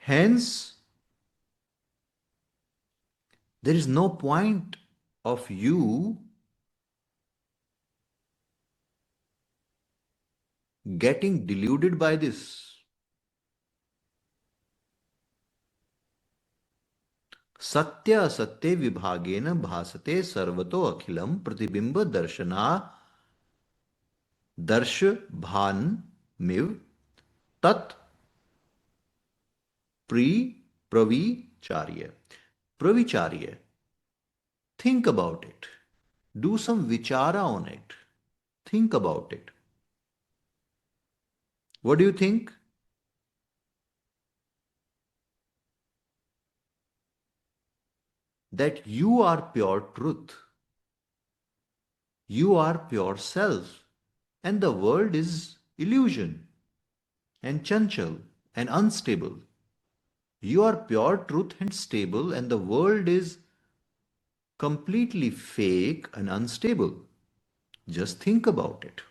Hence, there is no point of you getting deluded by this. सत्य असत्य विभागेन भासते सर्वतो अखिलम प्रतिबिंब दर्शना दर्श भान मिव तत् pre प्रविचार्य प्रविचार्य. Think about it. Do some vichara on it. Think about it. What do you think? That you are pure truth. You are pure self. And the world is illusion and chanchal and unstable. You are pure truth and stable, and the world is completely fake and unstable. Just think about it.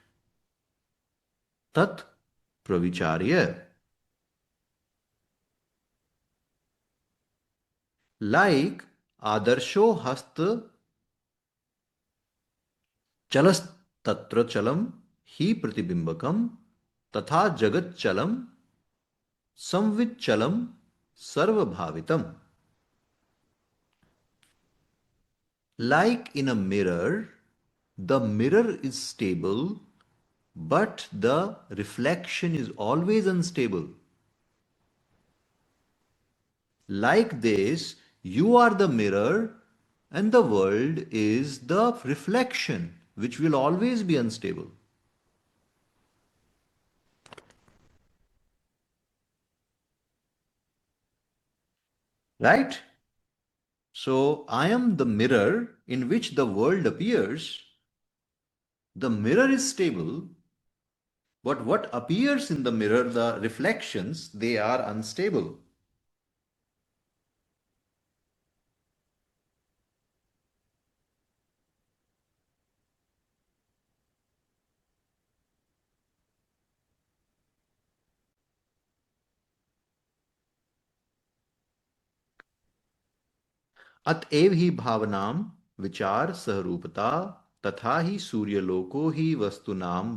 Tat pravicharya. Like Adarsho Hasta चलस्तत्र चलम ही प्रतिबिंबकम तथा जगत चलम संविच्चलम सर्वभावितम. Like in a mirror, the mirror is stable, but the reflection is always unstable. Like this, you are the mirror, and the world is the reflection, which will always be unstable. Right? So, I am the mirror in which the world appears. The mirror is stable, but what appears in the mirror, the reflections, they are unstable. अतएव ही भावनाम विचार सहरूपता तथा ही सूर्यलोको ही वस्तुनाम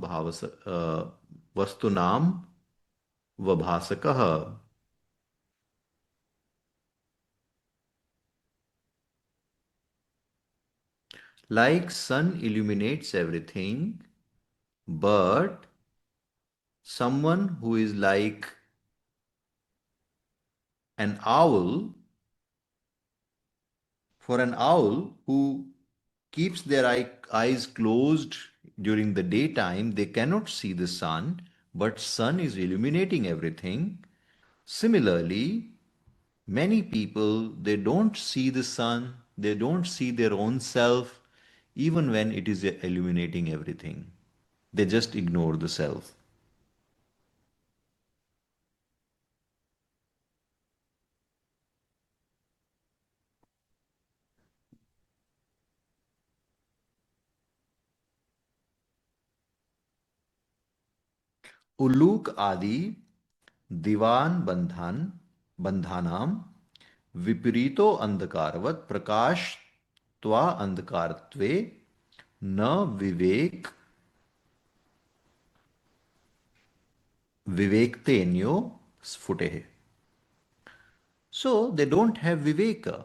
वस्तुनाम वभासकः. Like sun illuminates everything, but someone who is like an owl, for an owl who keeps their eyes closed during the daytime, they cannot see the sun, but sun is illuminating everything. Similarly, many people, they don't see the sun, they don't see their own self, even when it is illuminating everything. They just ignore the self. उल्लूक आदि दीवान बंधानाम विपरीतो अंधकारवत प्रकाश त्वा अंधकारत्वे न विवेकतेन्यो स्फुटे. So they don't have viveka.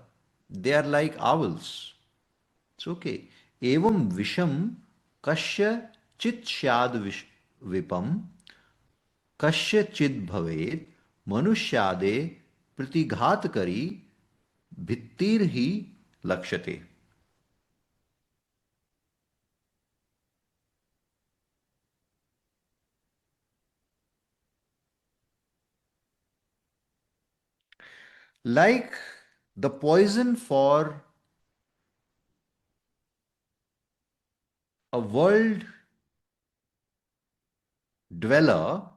They are like owls. It's okay. Evam visham kasya chit syad vipam कश्य चिद भवेद मनुष्यादे प्रतिघात करी भित्तिर ही लक्ष्यते. Like the poison for a world dweller,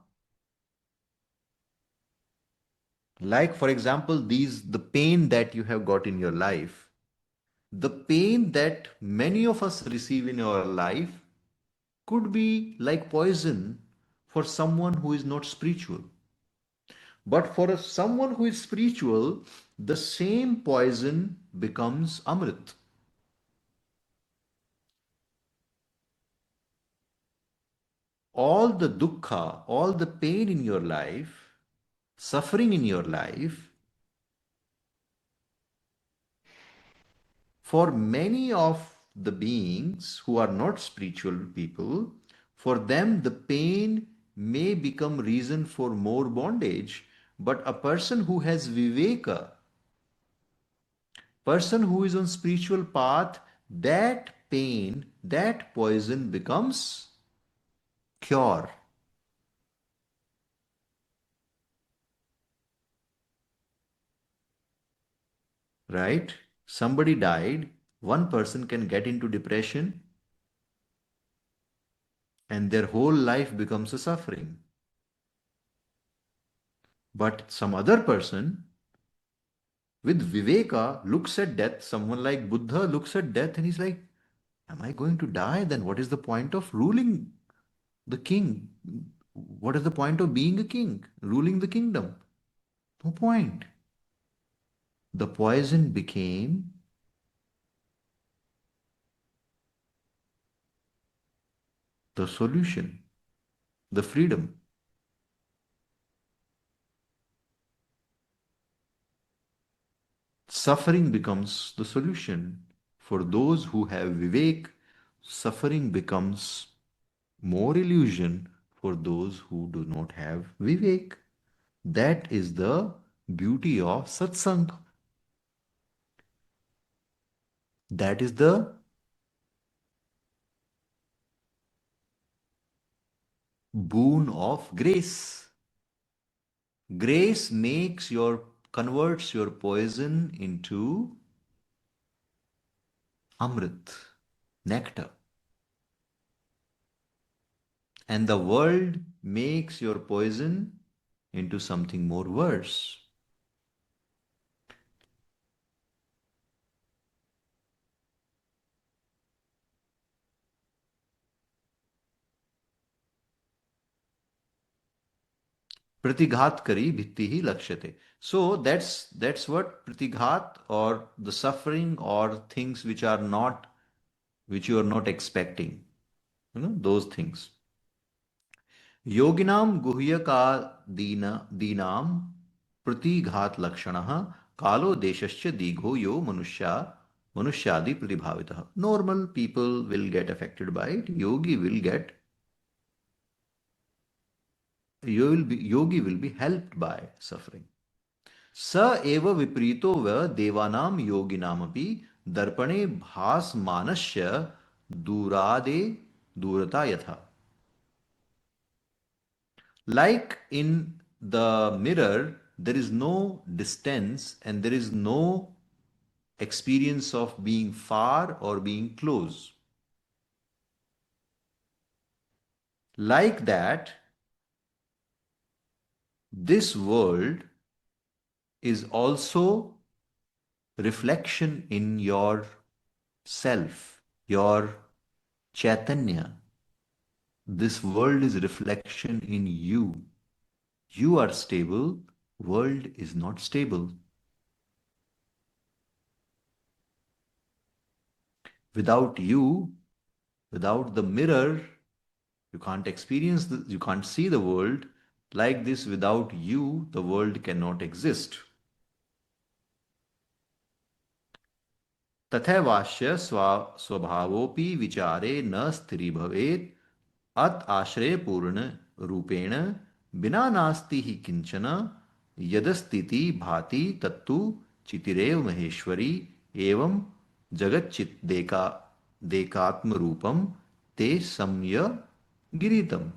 like for example these the pain that you have got in your life, the pain that many of us receive in our life could be like poison for someone who is not spiritual. But for someone who is spiritual, the same poison becomes amrit. All the dukkha, all the pain in your life, suffering in your life, For many of the beings who are not spiritual people, for them the pain may become reason for more bondage. But a person who has viveka, person who is on spiritual path, that pain, that poison becomes cure, right? Somebody died, one person can get into depression and their whole life becomes a suffering. But some other person with Viveka looks at death, someone like Buddha looks at death and he's like, am I going to die? Then what is the point of ruling the king? What is the point of being a king, ruling the kingdom? No point. The poison became the solution, the freedom. Suffering becomes the solution. For those who have Vivek, suffering becomes more illusion for those who do not have Vivek. That is the beauty of satsang. That is the boon of grace. Grace converts your poison into amrit, nectar. And the world makes your poison into something more worse. Pratighat kari bhitti hi lakshate. So that's what pratighat, or the suffering or things which are not, which you are not expecting. Those things. योगिनाम गुह्य का दीनाम प्रतिघात लक्षण कालो देशस्य दीघो यो मनुष्यादि प्रतिभावितः. Normal people will get affected by it. Yogi will be helped by suffering. स एव विपरीतो व देवानाम योगिनामपि दर्पणे भासमानस्य दूरादे दूरता यथा. Like in the mirror, there is no distance and there is no experience of being far or being close. Like that, this world is also reflection in your self, your Chaitanya. This world is reflection in you. You are stable, world is not stable. Without you, without the mirror, you can't you can't see the world. Like this, without you, the world cannot exist. तथैवास्य स्वभावोपि विचारे न स्थिरी भवेत् अत आश्रय पूर्ण रूपेण बिना नास्ति ही किंचन यदस्तिति भाति तत्तु चितिरेव महेश्वरी एवं जगच्चित देकात्म रूपम ते सम्य गिरीतम.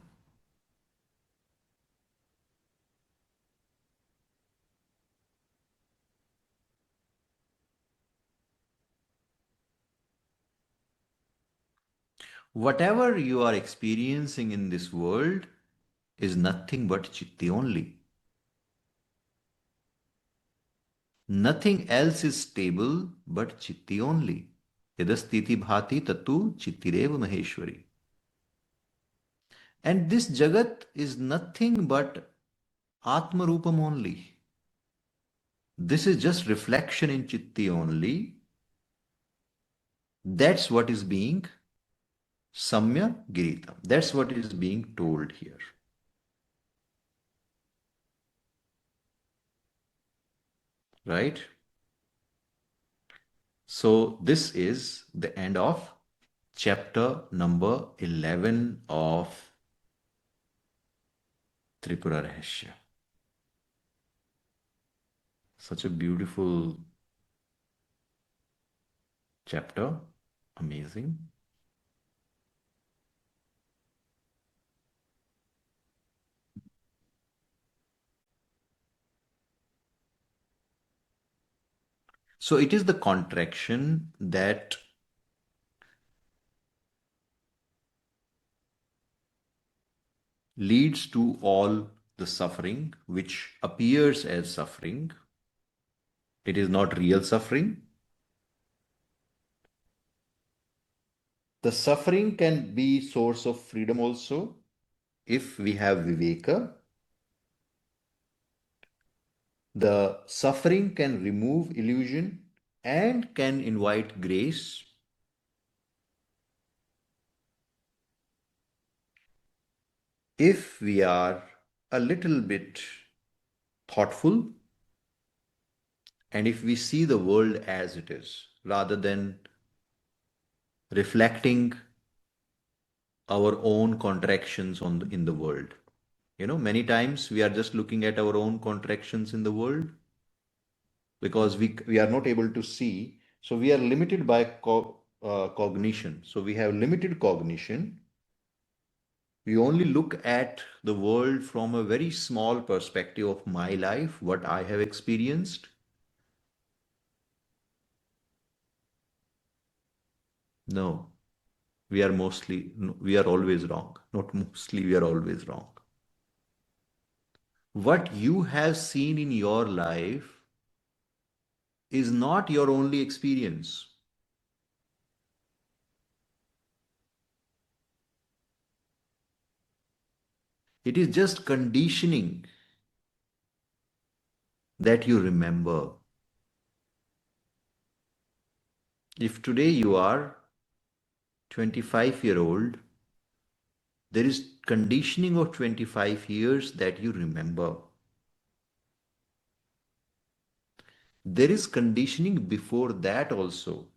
Whatever you are experiencing in this world is nothing but chitti only. Nothing else is stable but chitti only. Yadastiti bhati tatu chittireva maheshwari. And this jagat is nothing but atma rupam only. This is just reflection in chitti only. That's what is being samya giritam. That's what is being told here. Right? So this is the end of chapter number 11 of Tripura Rahasya. Such a beautiful chapter. Amazing. So it is the contraction that leads to all the suffering which appears as suffering. It is not real suffering. The suffering can be source of freedom also if we have Viveka. The suffering can remove illusion and can invite grace. If we are a little bit thoughtful and if we see the world as it is rather than reflecting our own contractions in the world. Many times we are just looking at our own contractions in the world because we are not able to see. So we are limited by cognition. So we have limited cognition. We only look at the world from a very small perspective of my life, what I have experienced. No, we are always wrong. Not mostly, we are always wrong. What you have seen in your life is not your only experience. It is just conditioning that you remember. If today you are 25-year-old, there is conditioning of 25 years that you remember. There is conditioning before that also.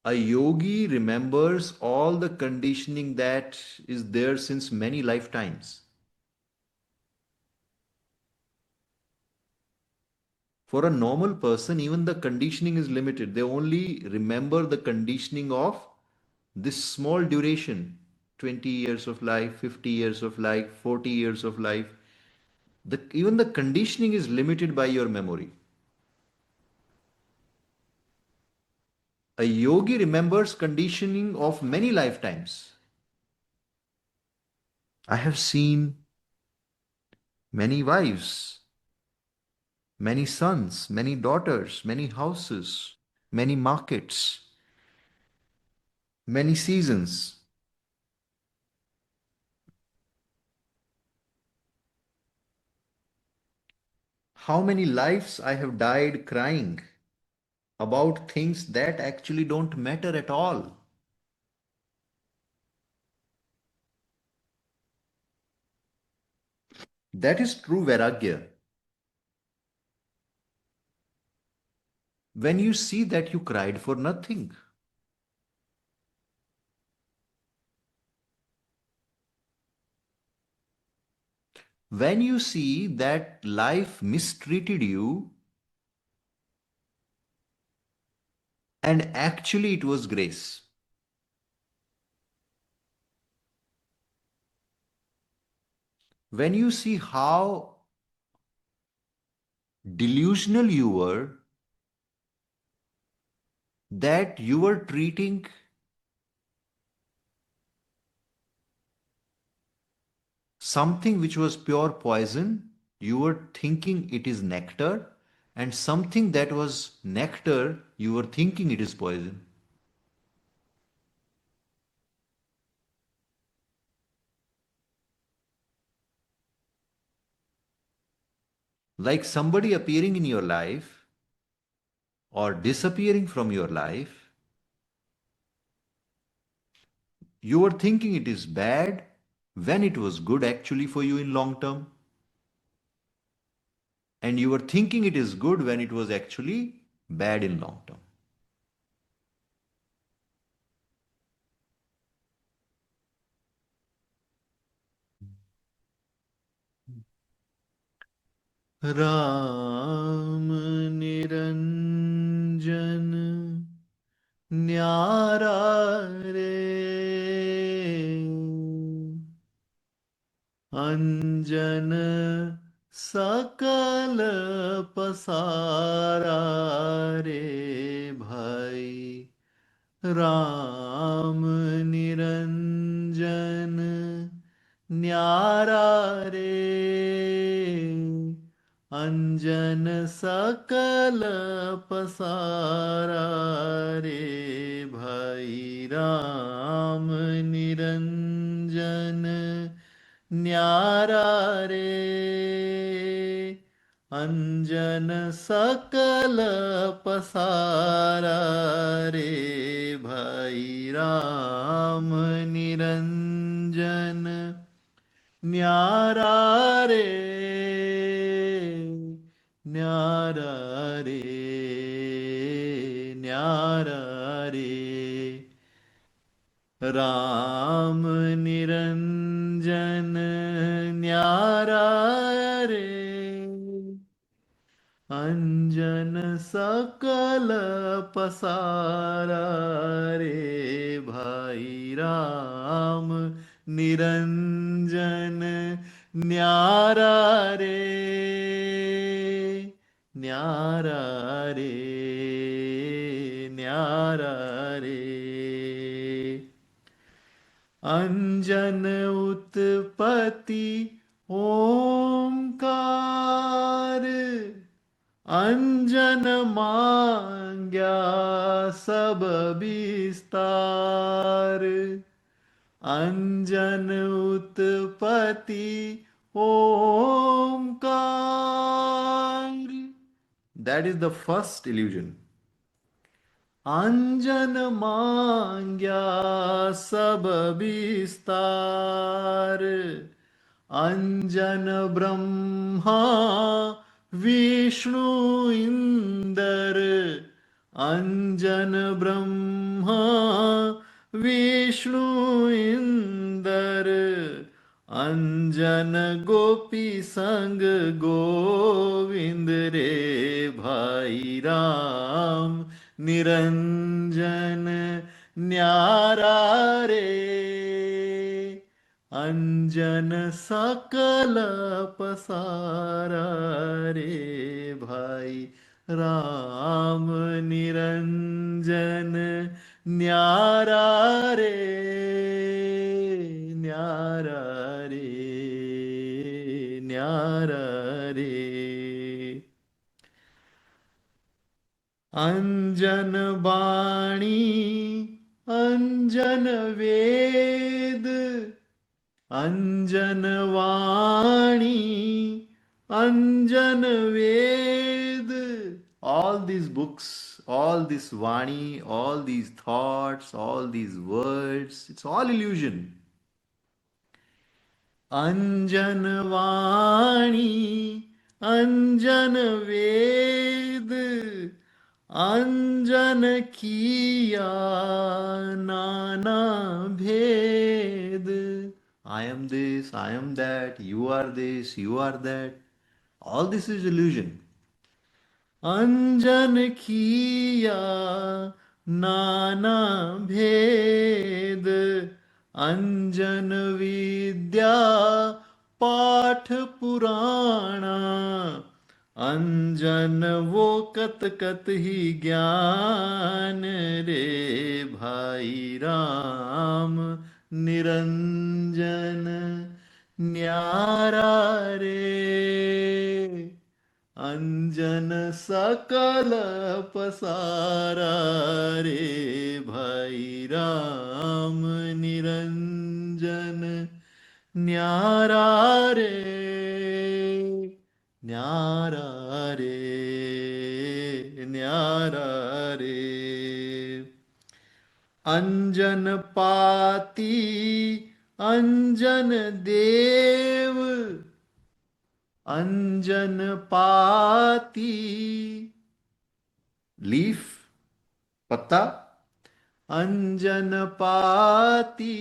A yogi remembers all the conditioning that is there since many lifetimes. For a normal person, even the conditioning is limited. They only remember the conditioning of this small duration, 20 years of life, 50 years of life, 40 years of life. Even the conditioning is limited by your memory. A yogi remembers conditioning of many lifetimes. I have seen many wives, many sons, many daughters, many houses, many markets, many seasons. How many lives I have died crying about things that actually don't matter at all. That is true Vairagya. When you see that you cried for nothing, when you see that life mistreated you and actually it was grace, when you see how delusional you were, that you were treating something which was pure poison, you were thinking it is nectar, and something that was nectar, you were thinking it is poison. Like somebody appearing in your life or disappearing from your life, you were thinking it is bad when it was good actually for you in long term. and you were thinking it is good when it was actually bad in long term. Ram Niranjan न्यारा रे अंजन सकल पसारा रे भाई राम निरंजन न्यारा रे अंजन सकल पसारा रे भाई राम निरंजन न्यारा रे अंजन सकल पसारा रे भाई राम निरंजन न्यारा रे न्यारा रे न्यारा रे राम निरंजन न्यारा रे अंजन सकल पसारा रे भाई राम निरंजन न्यारा रे न्यारा रे न्यारा रे अंजन उत्पत्ति ओंकार अंजन मांग्या सब विस्तार अंजन उत्पत्ति ओंकार. That is the first illusion. अंजन मांग्या सब विस्तार अंजन ब्रह्मा विष्णु इंदर अंजन ब्रह्मा विष्णु इंदर अंजन गोपी संग गोविंद रे भाई राम निरंजन न्यारा रे अंजन सकल पसारा रे भाई राम निरंजन न्यारा रे न्यारा रे न्यारा रे अंजन बाणी अंजन वेद अंजन वाणी अंजन वेद. All these books, all this vani, all these thoughts, all these words, it's all illusion. अंजन वाणी अंजन वेद अंजन किया नाना भेद. I am this, I am that, you are this, you are that. All this is illusion. अंजन किया नाना भेद अंजन विद्या पाठ पुराणा अंजन वो कत कत ही ज्ञान रे भाई राम निरंजन न्यारा रे अंजन सकल पसारा रे भाई राम निरंजन न्यारा रे न्यारा रे न्यारा रे अंजन पाती अंजन देव अंजन पाती, लीफ, पत्ता, अंजन पाती,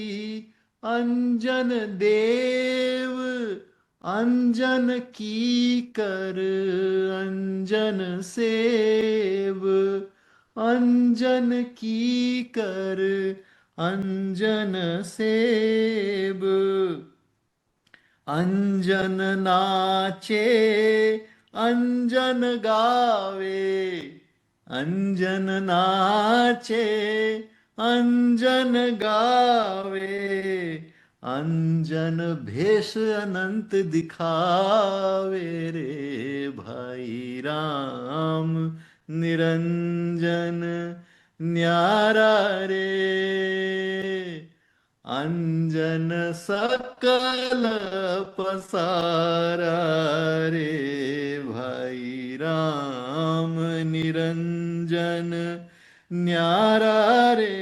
अंजन देव, अंजन की कर, अंजन सेव, अंजन की कर, अंजन सेव, अंजन नाचे, अंजन गावे, अंजन नाचे, अंजन गावे, अंजन भेष अनंत दिखावे रे भाई राम, निरंजन न्यारा रे, अंजन सकल पसारा रे भाई राम, निरंजन न्यारा रे,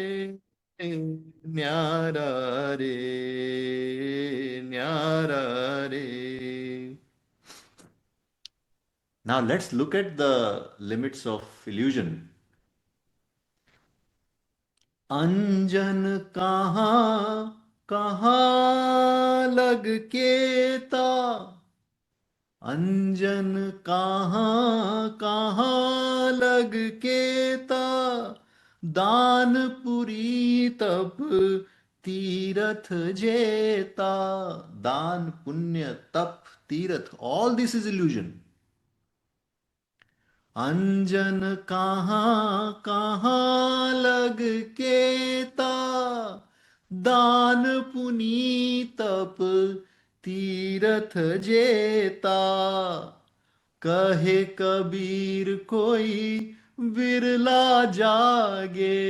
न्यारा रे, न्यारा रे. Now let's look at the limits of illusion. अंजन कहाँ कहाँ लग के ता, अंजन कहाँ कहाँ लग के ता, दानपुरी तप तीरथ जेता. दान, पुण्य, तप, Tirath, all this is illusion. अंजन कहाँ कहाँ लग के ता, दान पुनी तप तीरथ जेता. कहे कबीर कोई बिरला जागे,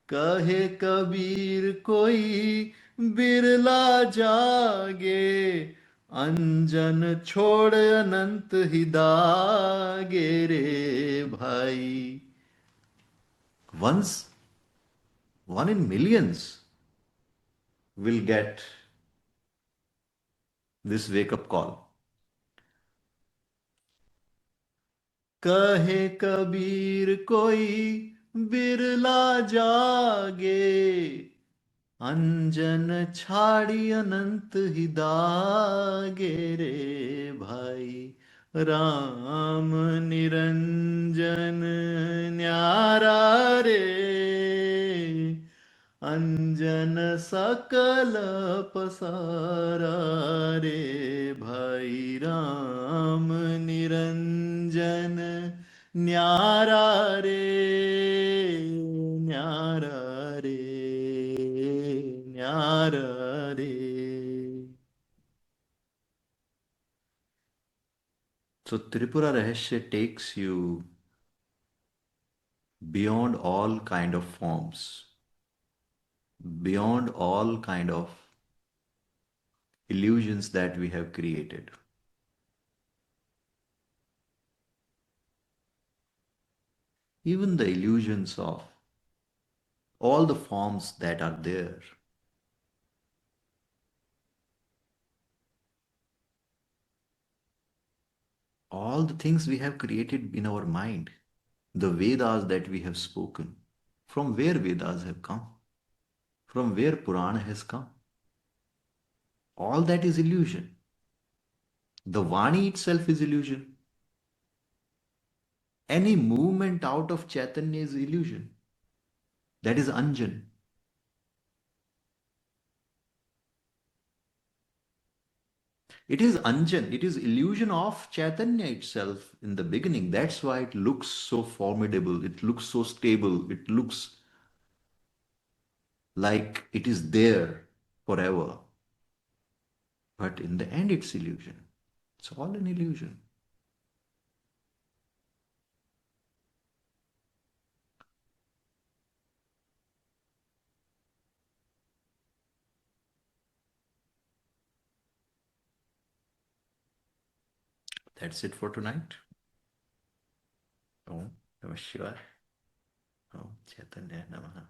कहे कबीर कोई बिरला जागे, अंजन छोड़ अनंत ही दागे रे भाई. Once, one in millions will get this wake up call. कहे कबीर कोई बिरला जागे, अंजन छाड़ी अनंत ही दागे रे भाई राम, निरंजन न्यारा रे, अंजन सकल पसारा रे भाई राम, निरंजन न्यारा रे, न्यारा रे, न्यारा रे. So Tripura Rahasya takes you beyond all kind of forms, beyond all kind of illusions that we have created. Even the illusions of all the forms that are there. All the things we have created in our mind, the Vedas that we have spoken, from where Vedas have come, from where Purana has come. All that is illusion. The Vani itself is illusion. Any movement out of Chaitanya is illusion. That is Anjan. It is Anjan, it is illusion of Chaitanya itself in the beginning. That's why it looks so formidable, it looks so stable, it looks like it is there forever. But in the end, it's illusion. It's all an illusion. That's it for tonight. Om Namah Shivaya. Om Chaitanya Namaha.